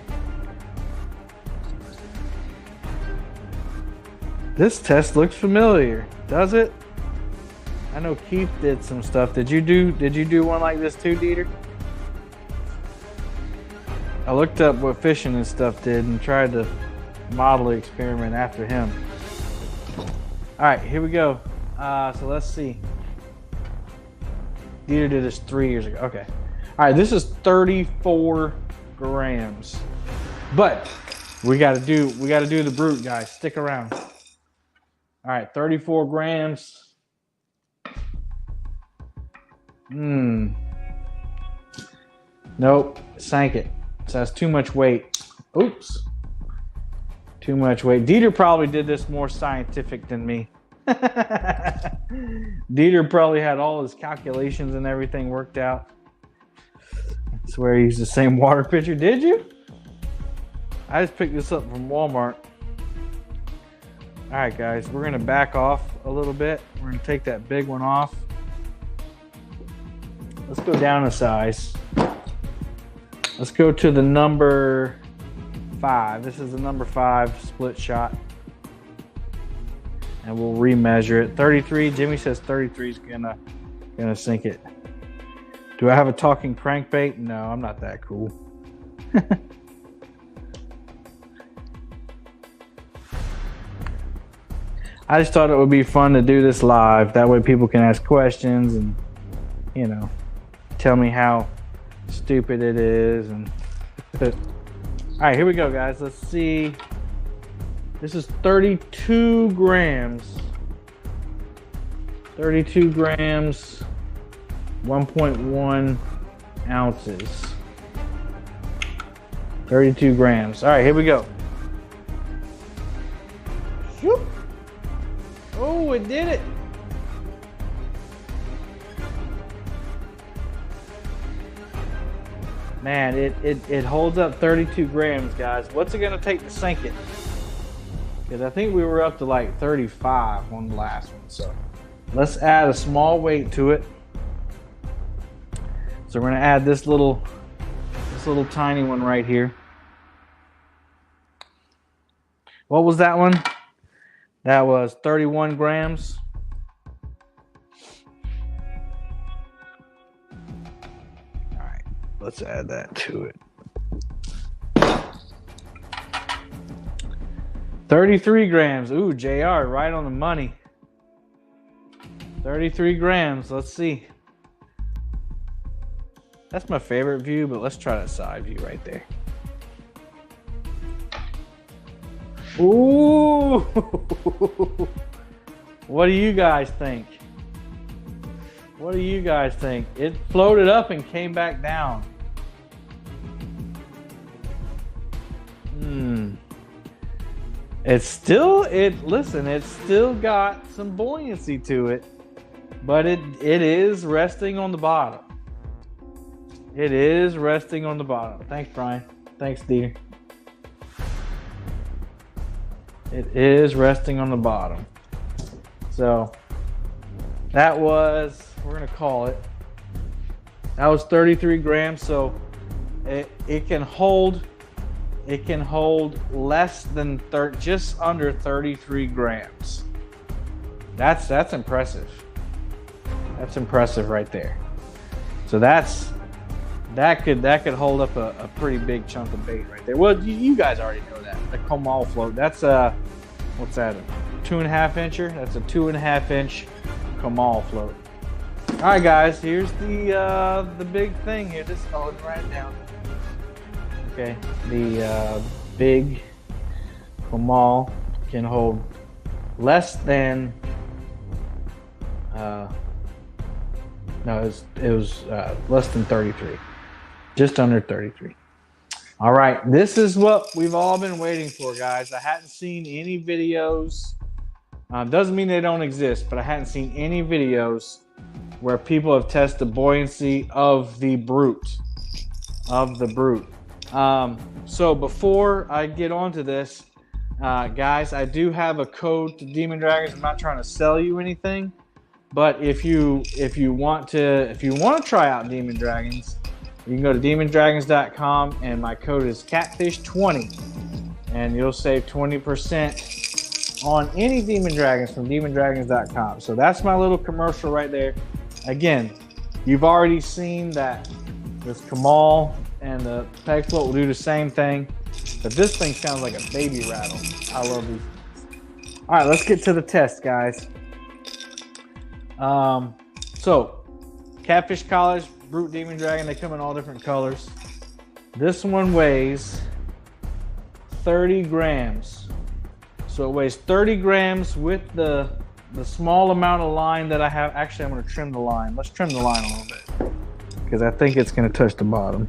This test looks familiar, does it? I know Keith did some stuff. Did you do one like this too, Dieter? I looked up what fishing and stuff did and tried to model the experiment after him. All right, here we go. So let's see. Dieter did this 3 years ago. Okay. All right, this is 34 grams. But we got to do the brute, guys. Stick around. All right, 34 grams. Nope, sank it. So that's too much weight. Oops. Too much weight. Dieter probably did this more scientific than me. Dieter probably had all his calculations and everything worked out. I swear he used the same water pitcher. Did you? I just picked this up from Walmart. All right, guys, we're going to back off a little bit. We're going to take that big one off. Let's go down a size. Let's go to the number 5. This is the number 5 split shot. And we'll remeasure it. 33. Jimmy says 33 is gonna sink it. Do I have a talking crankbait? No, I'm not that cool. I just thought it would be fun to do this live. That way people can ask questions and, you know, tell me how stupid it is. And all right, here we go, guys. Let's see. This is 32 grams. 32 grams, 1.1 ounces. 32 grams. All right, here we go. Whoop. Oh, it did it. Man, it holds up 32 grams, guys. What's it gonna take to sink it? Because I think we were up to like 35 on the last one. So let's add a small weight to it. So we're gonna add this little tiny one right here. What was that one? That was 31 grams. All right, let's add that to it. 33 grams. Ooh, JR, right on the money. 33 grams. Let's see. That's my favorite view, but let's try that side view right there. Ooh. What do you guys think? What do you guys think? It floated up and came back down. It's still, listen, it's still got some buoyancy to it, but it is resting on the bottom. It is resting on the bottom. Thanks, Brian. Thanks, Dee. It is resting on the bottom. So that was, we're going to call it, that was 33 grams. So it can hold less than just under 33 grams. That's impressive. That's impressive right there. So that could hold up a pretty big chunk of bait right there. Well, you guys already know that. The Comal float. That's what's that? A 2.5 incher? That's a 2.5 inch Comal float. All right, guys. Here's the big thing here. Just hold it right down. Okay. The big Comal can hold less than. No, it was less than 33. Just under 33. All right, this is what we've all been waiting for, guys. I hadn't seen any videos. Doesn't mean they don't exist, but I hadn't seen any videos where people have tested the buoyancy of the Brute. So before I get onto this, guys, I do have a code to Demon Dragons. I'm not trying to sell you anything, but if you want to try out Demon Dragons, you can go to demondragons.com and my code is catfish20 and you'll save 20% on any Demon Dragons from demondragons.com. So that's my little commercial right there. Again, you've already seen that this Comal and the peg float will do the same thing, but this thing sounds like a baby rattle. I love these. All right, let's get to the test, guys. So Catfish College, Brute Demon Dragon, they come in all different colors. This one weighs 30 grams. So it weighs 30 grams with the small amount of line that I have. Actually, I'm going to trim the line. Let's trim the line a little bit because I think it's going to touch the bottom.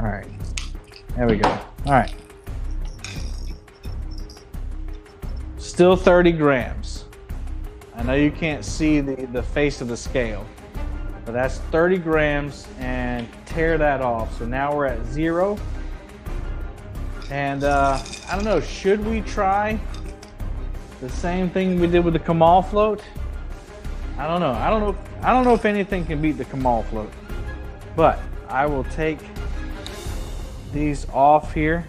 All right, there we go. All right. Still 30 grams. I know you can't see the face of the scale, but that's 30 grams, and tear that off. So now we're at 0. And I don't know, should we try the same thing we did with the Comal float? I don't know. I don't know if anything can beat the Comal float. But I will take these off here.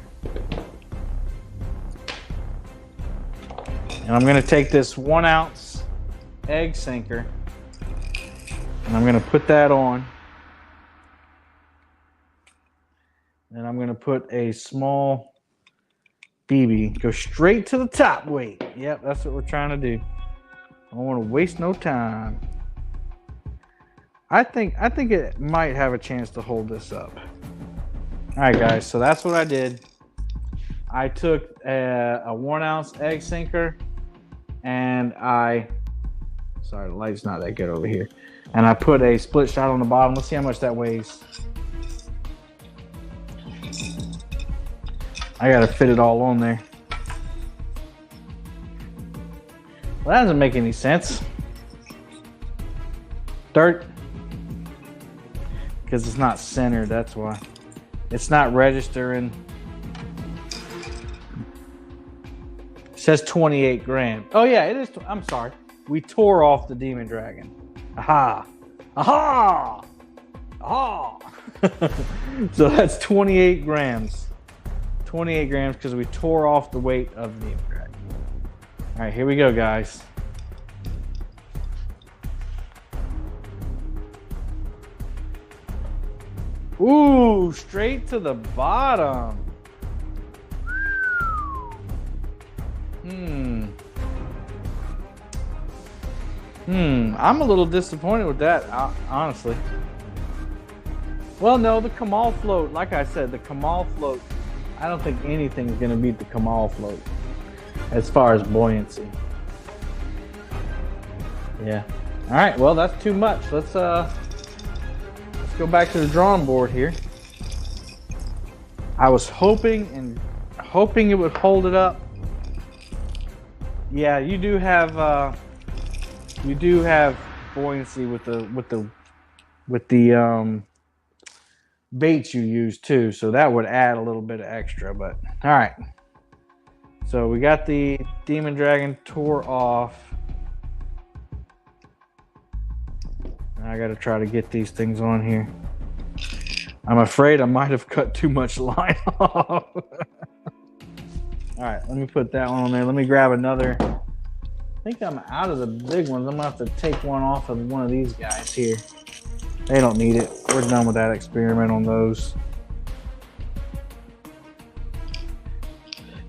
And I'm going to take this 1 ounce egg sinker and I'm going to put that on. And I'm going to put a small BB. Go straight to the top weight. Yep, that's what we're trying to do. I don't want to waste no time. I think it might have a chance to hold this up. All right, guys, so that's what I did. I took a 1 ounce egg sinker and sorry, the light's not that good over here. And I put a split shot on the bottom. Let's see how much that weighs. I gotta fit it all on there. Well, that doesn't make any sense. Dirt. Because it's not centered, that's why. It's not registering. It says 28 grams. Oh yeah, it is. I'm sorry. We tore off the Demon Dragon. Aha! Aha! Aha! So that's 28 grams. 28 grams because we tore off the weight of the Demon Dragon. All right, here we go, guys. Ooh, straight to the bottom. I'm a little disappointed with that, honestly. Well, no, the Comal float, like I said, the Comal float, I don't think anything's going to beat the Comal float as far as buoyancy. Yeah. All right. Well, that's too much. Let's go back to the drawing board here. I was hoping it would hold it up. Yeah, you do have buoyancy with the baits you use too, so that would add a little bit of extra. But all right, so we got the Demon Dragon tore off. I got to try to get these things on here. I'm afraid I might have cut too much line off. All right, let me put that one on there. Let me grab another. I think I'm out of the big ones. I'm gonna have to take one off of one of these guys here. They don't need it. We're done with that experiment on those.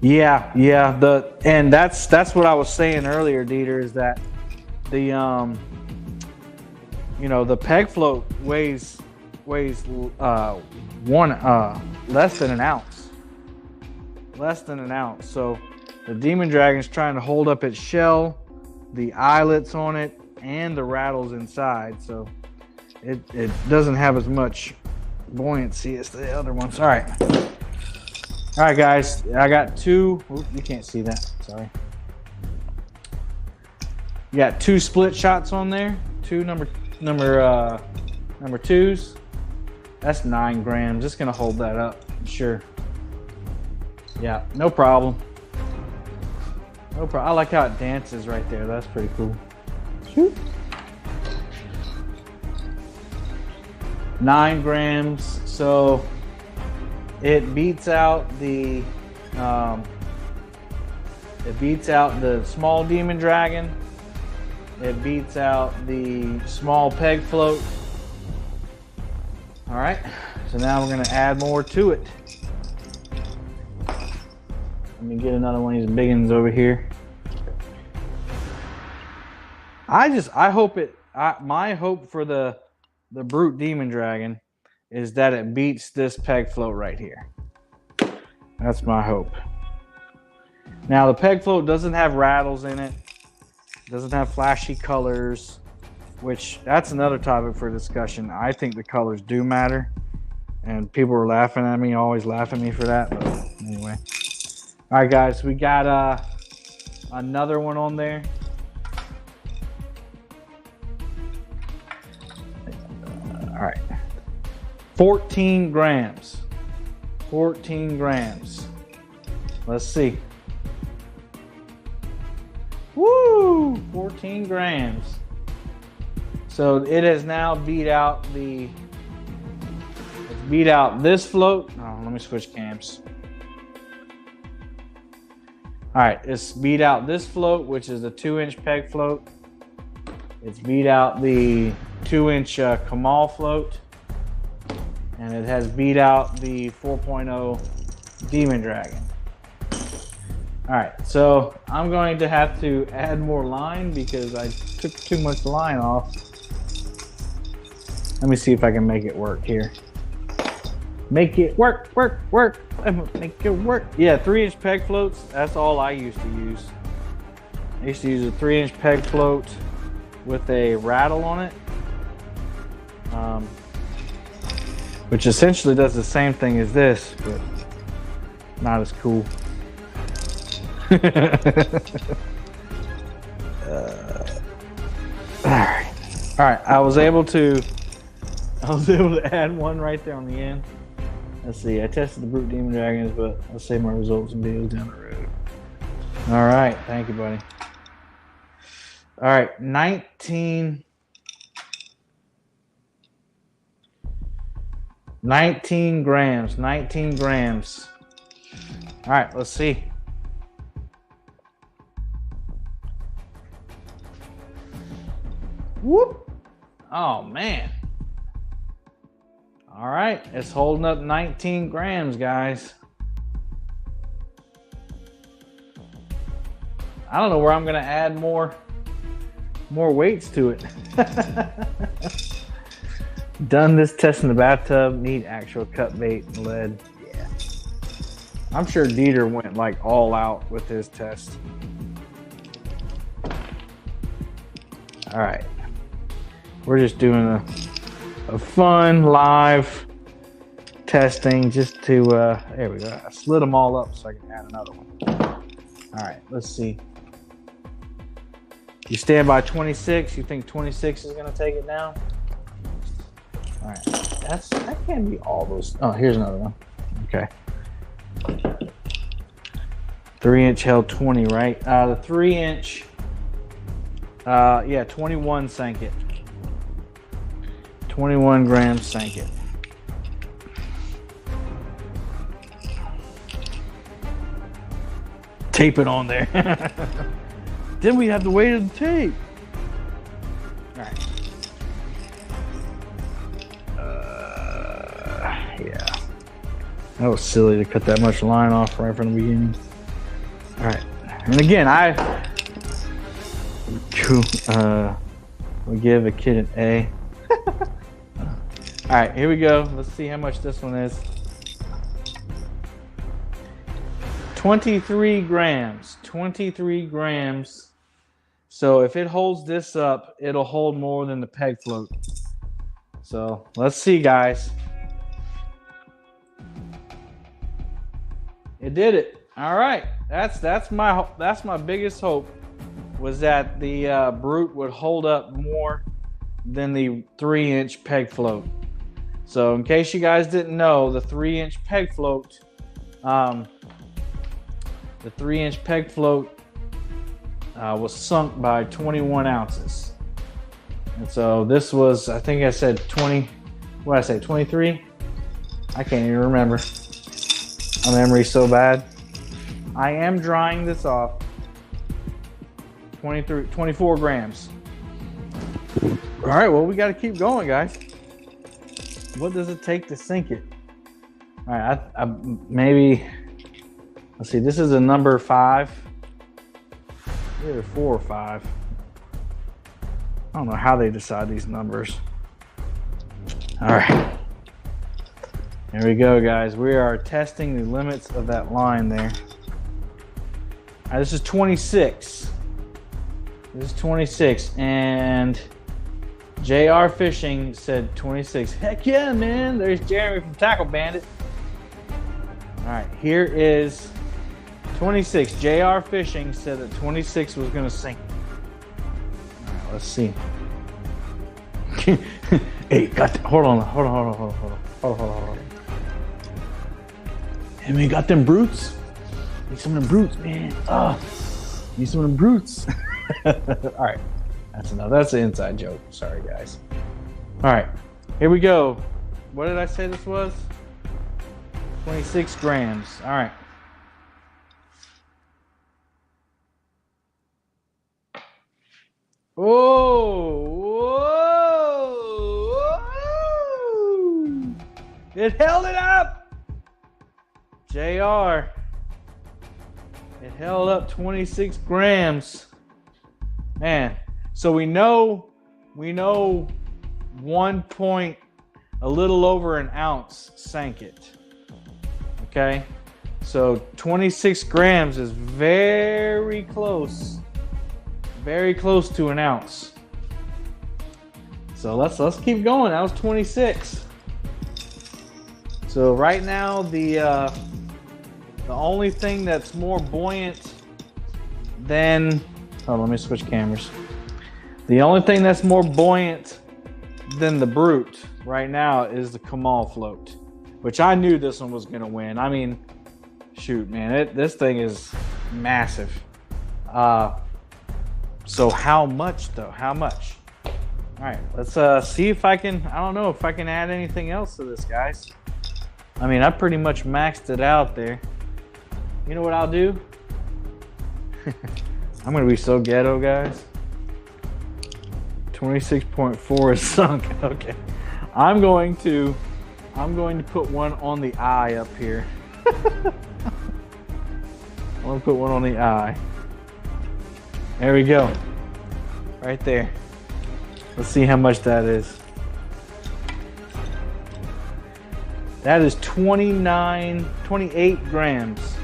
Yeah. And that's what I was saying earlier, Dieter, is that the the peg float weighs less than an ounce. Less than an ounce. So the Demon Dragon's trying to hold up its shell, the eyelets on it, and the rattles inside. So it doesn't have as much buoyancy as the other ones. All right, guys. I got two. Oops, you can't see that. Sorry. You got two split shots on there. Two number twos. That's 9 grams. Just gonna hold that up. Sure. Yeah, no problem. No problem. I like how it dances right there. That's pretty cool. Shoot. 9 grams. So it beats out the small Demon Dragon. It beats out the small peg float. All right. So now we're gonna add more to it. Let me get another one of these big ones over here. My hope for the Brute Demon Dragon is that it beats this peg float right here. That's my hope. Now the peg float doesn't have rattles in it. Doesn't have flashy colors, which that's another topic for discussion. I think the colors do matter, and people are laughing at me, always laugh at me for that. But anyway. All right, guys, we got another one on there. All right, 14 grams. 14 grams. Let's see. Woo! 14 grams. So it has now beat out this float. Oh, let me switch cams. All right, it's beat out this float, which is a 2-inch peg float. It's beat out the 2-inch Comal float. And it has beat out the 4.0 Demon Dragon. All right, so I'm going to have to add more line because I took too much line off. Let me see if I can make it work here. Make it work. Make it work. Yeah, 3-inch peg floats. That's all I used to use. I used to use a 3-inch peg float with a rattle on it, which essentially does the same thing as this, but not as cool. All right. I was able to add one right there on the end. Let's see. I tested the Brute Demon Dragons, but I'll save my results and videos down the road. All right. Thank you, buddy. All right. 19 grams. 19 grams. All right. Let's see. Whoop. Oh, man. All right, it's holding up 19 grams, guys. I don't know where I'm gonna add more weights to it. Done this test in the bathtub, need actual cut bait and lead. Yeah. I'm sure Dieter went like all out with his test. All right. We're just doing a fun live testing just to, there we go. I slid them all up so I can add another one. All right, let's see. You stand by 26. You think 26 is going to take it down? All right, that can't be all those. Oh, here's another one. Okay. 3-inch held 20, right? The 3-inch, yeah, 21 sank it. 21 grams sank it. Tape it on there. Then we have the weight of the tape. All right. Yeah. That was silly to cut that much line off right from the beginning. All right. And again, we give a kid an A. All right, here we go. Let's see how much this one is. 23 grams. 23 grams. So if it holds this up, it'll hold more than the peg float. So let's see, guys. It did it. All right. That's my biggest hope, was that the Brute would hold up more than the 3-inch peg float. So in case you guys didn't know, the 3-inch peg float, was sunk by 21 ounces. And so this was, I think I said 20, what did I say, 23? I can't even remember. My memory's so bad. I am drying this off. 24 grams. All right, well, we got to keep going, guys. What does it take to sink it? All right, I maybe, let's see, this is a number 5. Either 4 or 5. I don't know how they decide these numbers. All right. Here we go, guys. We are testing the limits of that line there. All right, this is 26. This is 26, and JR Fishing said 26. Heck yeah, man. There's Jeremy from Tackle Bandit. All right, here is 26. JR Fishing said that 26 was going to sink. All right, let's see. Hey, hold on. Hey, man, got them brutes? Need some of them brutes, man. Need some of them brutes. All right, that's enough. That's an inside joke. Sorry, guys. All right, here we go. What did I say this was? 26 grams. All right. Whoa! It held it up! JR. It held up 26 grams. Man, so we know 1 point, a little over an ounce sank it. Okay, so 26 grams is very close to an ounce. So let's keep going. That was 26. So right now the only thing that's more buoyant than, oh, let me switch cameras. The only thing that's more buoyant than the Brute right now is the Comal float, which I knew this one was going to win. I mean, shoot, man, this thing is massive. So how much though? How much? All right, let's see if I can, I don't know if I can add anything else to this, guys. I mean, I pretty much maxed it out there. You know what I'll do? I'm gonna be so ghetto, guys. 26.4 is sunk. Okay, I'm going to put one on the eye up here. I'm gonna put one on the eye. There we go. Right there. Let's see how much that is. That is 28 grams.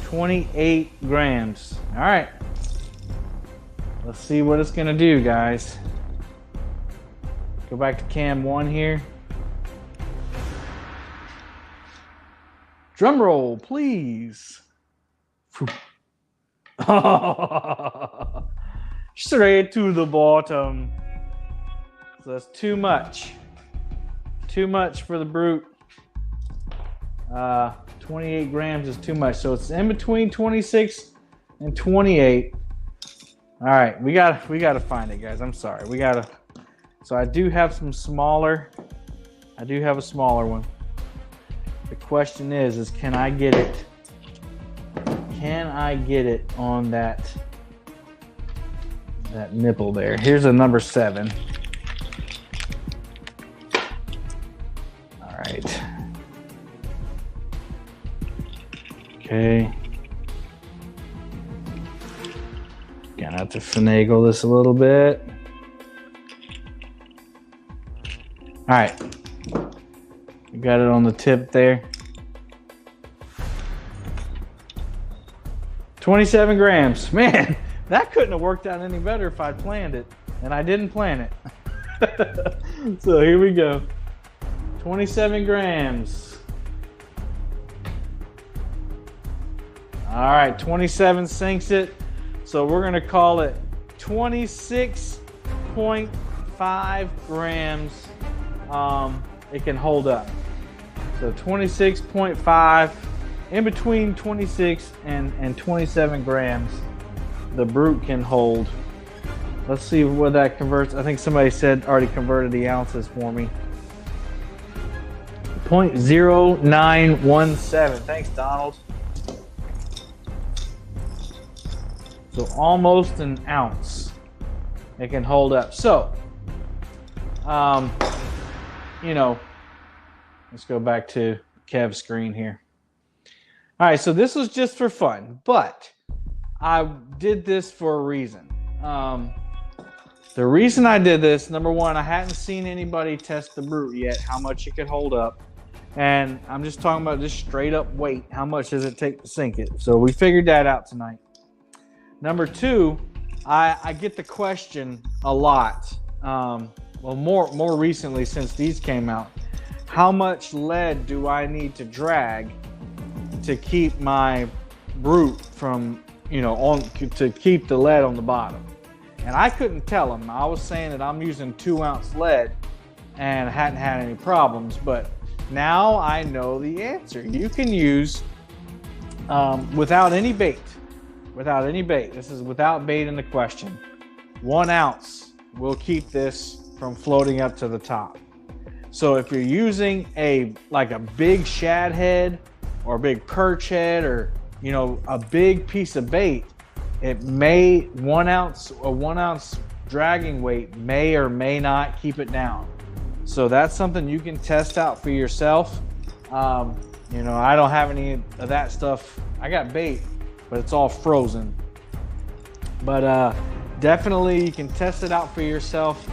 28 grams. All right. Let's see what it's gonna do, guys. Go back to cam 1 here. Drum roll, please. Straight to the bottom. So that's too much. Too much for the brute. 28 grams is too much. So it's in between 26 and 28. All right, we gotta find it, guys. I'm sorry. So I do have some smaller. I do have a smaller one. The question is can I get it? Can I get it on that nipple there? Here's a number 7. All right. Okay. Gonna have to finagle this a little bit. All right. You got it on the tip there. 27 grams. Man, that couldn't have worked out any better if I'd planned it. And I didn't plan it. So here we go. 27 grams. All right, 27 sinks it. So we're gonna call it 26.5 grams. It can hold up. So 26.5, in between 26 and 27 grams, the brute can hold. Let's see what that converts. I think somebody said already converted the ounces for me. 0.0917. Thanks, Donald. So almost an ounce it can hold up. So, you know, let's go back to Kev's screen here. All right, so this was just for fun, but I did this for a reason. The reason I did this, number one, I hadn't seen anybody test the brute yet, how much it could hold up. And I'm just talking about just straight up weight. How much does it take to sink it? So we figured that out tonight. Number two, I get the question a lot. Well, more recently since these came out. How much lead do I need to drag to keep my brute from, you know, to keep the lead on the bottom? And I couldn't tell them. I was saying that I'm using 2-ounce lead and hadn't had any problems, but now I know the answer. You can use without any bait. Without any bait. This is without bait in the question. 1 ounce will keep this from floating up to the top. So if you're using like a big shad head or a big perch head, or, you know, a big piece of bait, it may 1 ounce or 1 ounce dragging weight may or may not keep it down. So that's something you can test out for yourself. You know, I don't have any of that stuff. I got bait, but it's all frozen. But definitely you can test it out for yourself.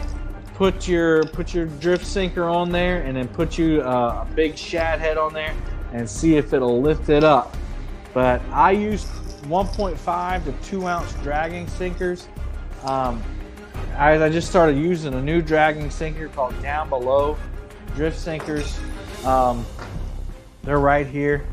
Put your drift sinker on there, and then put you a big shad head on there and see if it'll lift it up. But I used 1.5 to 2 ounce dragging sinkers. I just started using a new dragging sinker called Down Below drift sinkers. They're right here.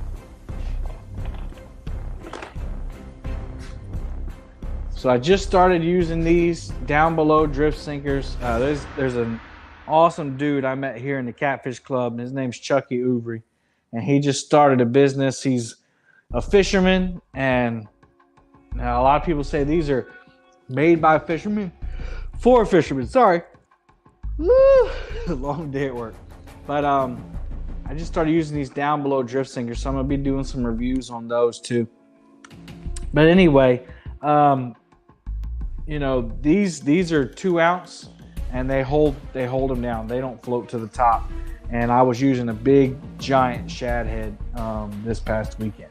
So I just started using these Down Below drift sinkers. There's an awesome dude I met here in the Catfish Club, and his name's Chucky Ouvry, and he just started a business. He's a fisherman, and now a lot of people say these are made by fishermen for fishermen. Sorry, long day at work, but I just started using these Down Below drift sinkers, so I'm gonna be doing some reviews on those too. But anyway, you know, these are 2 ounce, and they hold them down. They don't float to the top. And I was using a big giant shad head this past weekend.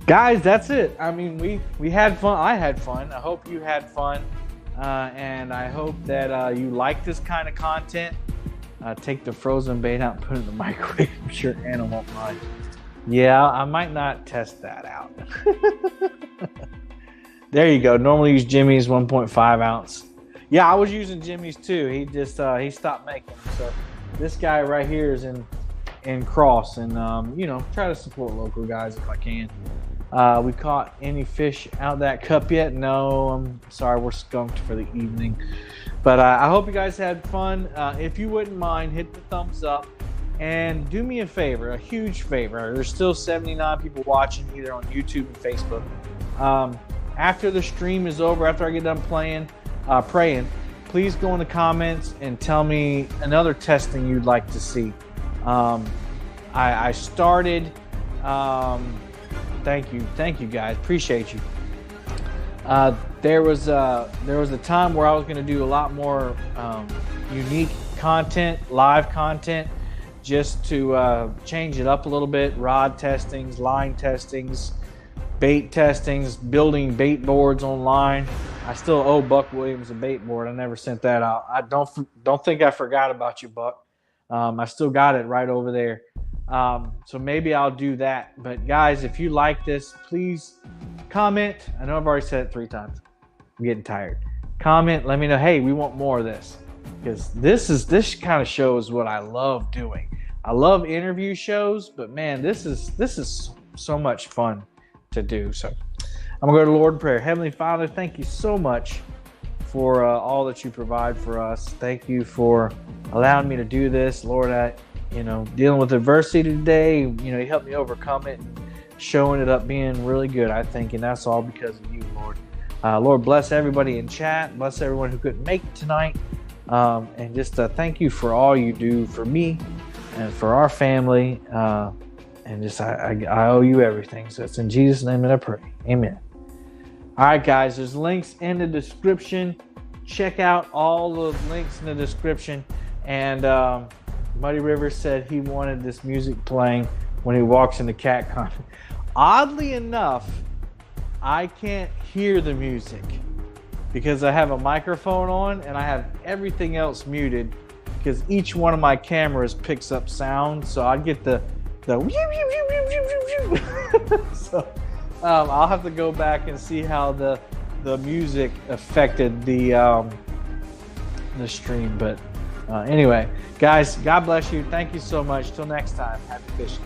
Guys, that's it. I mean, we had fun. I had fun. I hope you had fun, and I hope that you like this kind of content. Take the frozen bait out and put it in the microwave. I'm sure Anna won't mind. Yeah, I might not test that out. There you go. Normally use Jimmy's 1.5 ounce. Yeah, I was using Jimmy's too. He just he stopped making them. So this guy right here is in Cross, and you know, try to support local guys if I can. We caught any fish out of that cup yet? No, I'm sorry, we're skunked for the evening. But I hope you guys had fun. If you wouldn't mind, hit the thumbs up. And do me a favor, a huge favor. There's still 79 people watching either on YouTube and Facebook. After the stream is over, after I get done praying, please go in the comments and tell me another testing you'd like to see. I started, thank you guys, appreciate you. There was a time where I was going to do a lot more unique content, live content, just to change it up a little bit. Rod testings, line testings, bait testings, building bait boards online. I still owe Buck Williams a bait board. I never sent that out. I don't think I forgot about you, Buck. I still got it right over there. So maybe I'll do that. But guys, if you like this, please comment. I know I've already said it 3 times. I'm getting tired. Comment, let me know, hey, we want more of this. Because this kind of show is what I love doing. I love interview shows, but man, this is so much fun to do. So I'm gonna go to Lord in prayer. Heavenly Father, thank you so much for all that you provide for us. Thank you for allowing me to do this, Lord. Dealing with adversity today, you helped me overcome it, showing it up being really good, I think, and that's all because of you, Lord. Lord, bless everybody in chat, bless everyone who couldn't make it tonight, and just thank you for all you do for me and for our family, and just I owe you everything. So it's in Jesus' name that I pray. Amen. All right, guys, there's links in the description. Check out all the links in the description. And Muddy Rivers said he wanted this music playing when he walks into CatCon. Oddly enough, I can't hear the music because I have a microphone on and I have everything else muted because each one of my cameras picks up sound. So I get the so I'll have to go back and see how the music affected the stream. But anyway, guys, God bless you. Thank you so much. Till next time, happy fishing.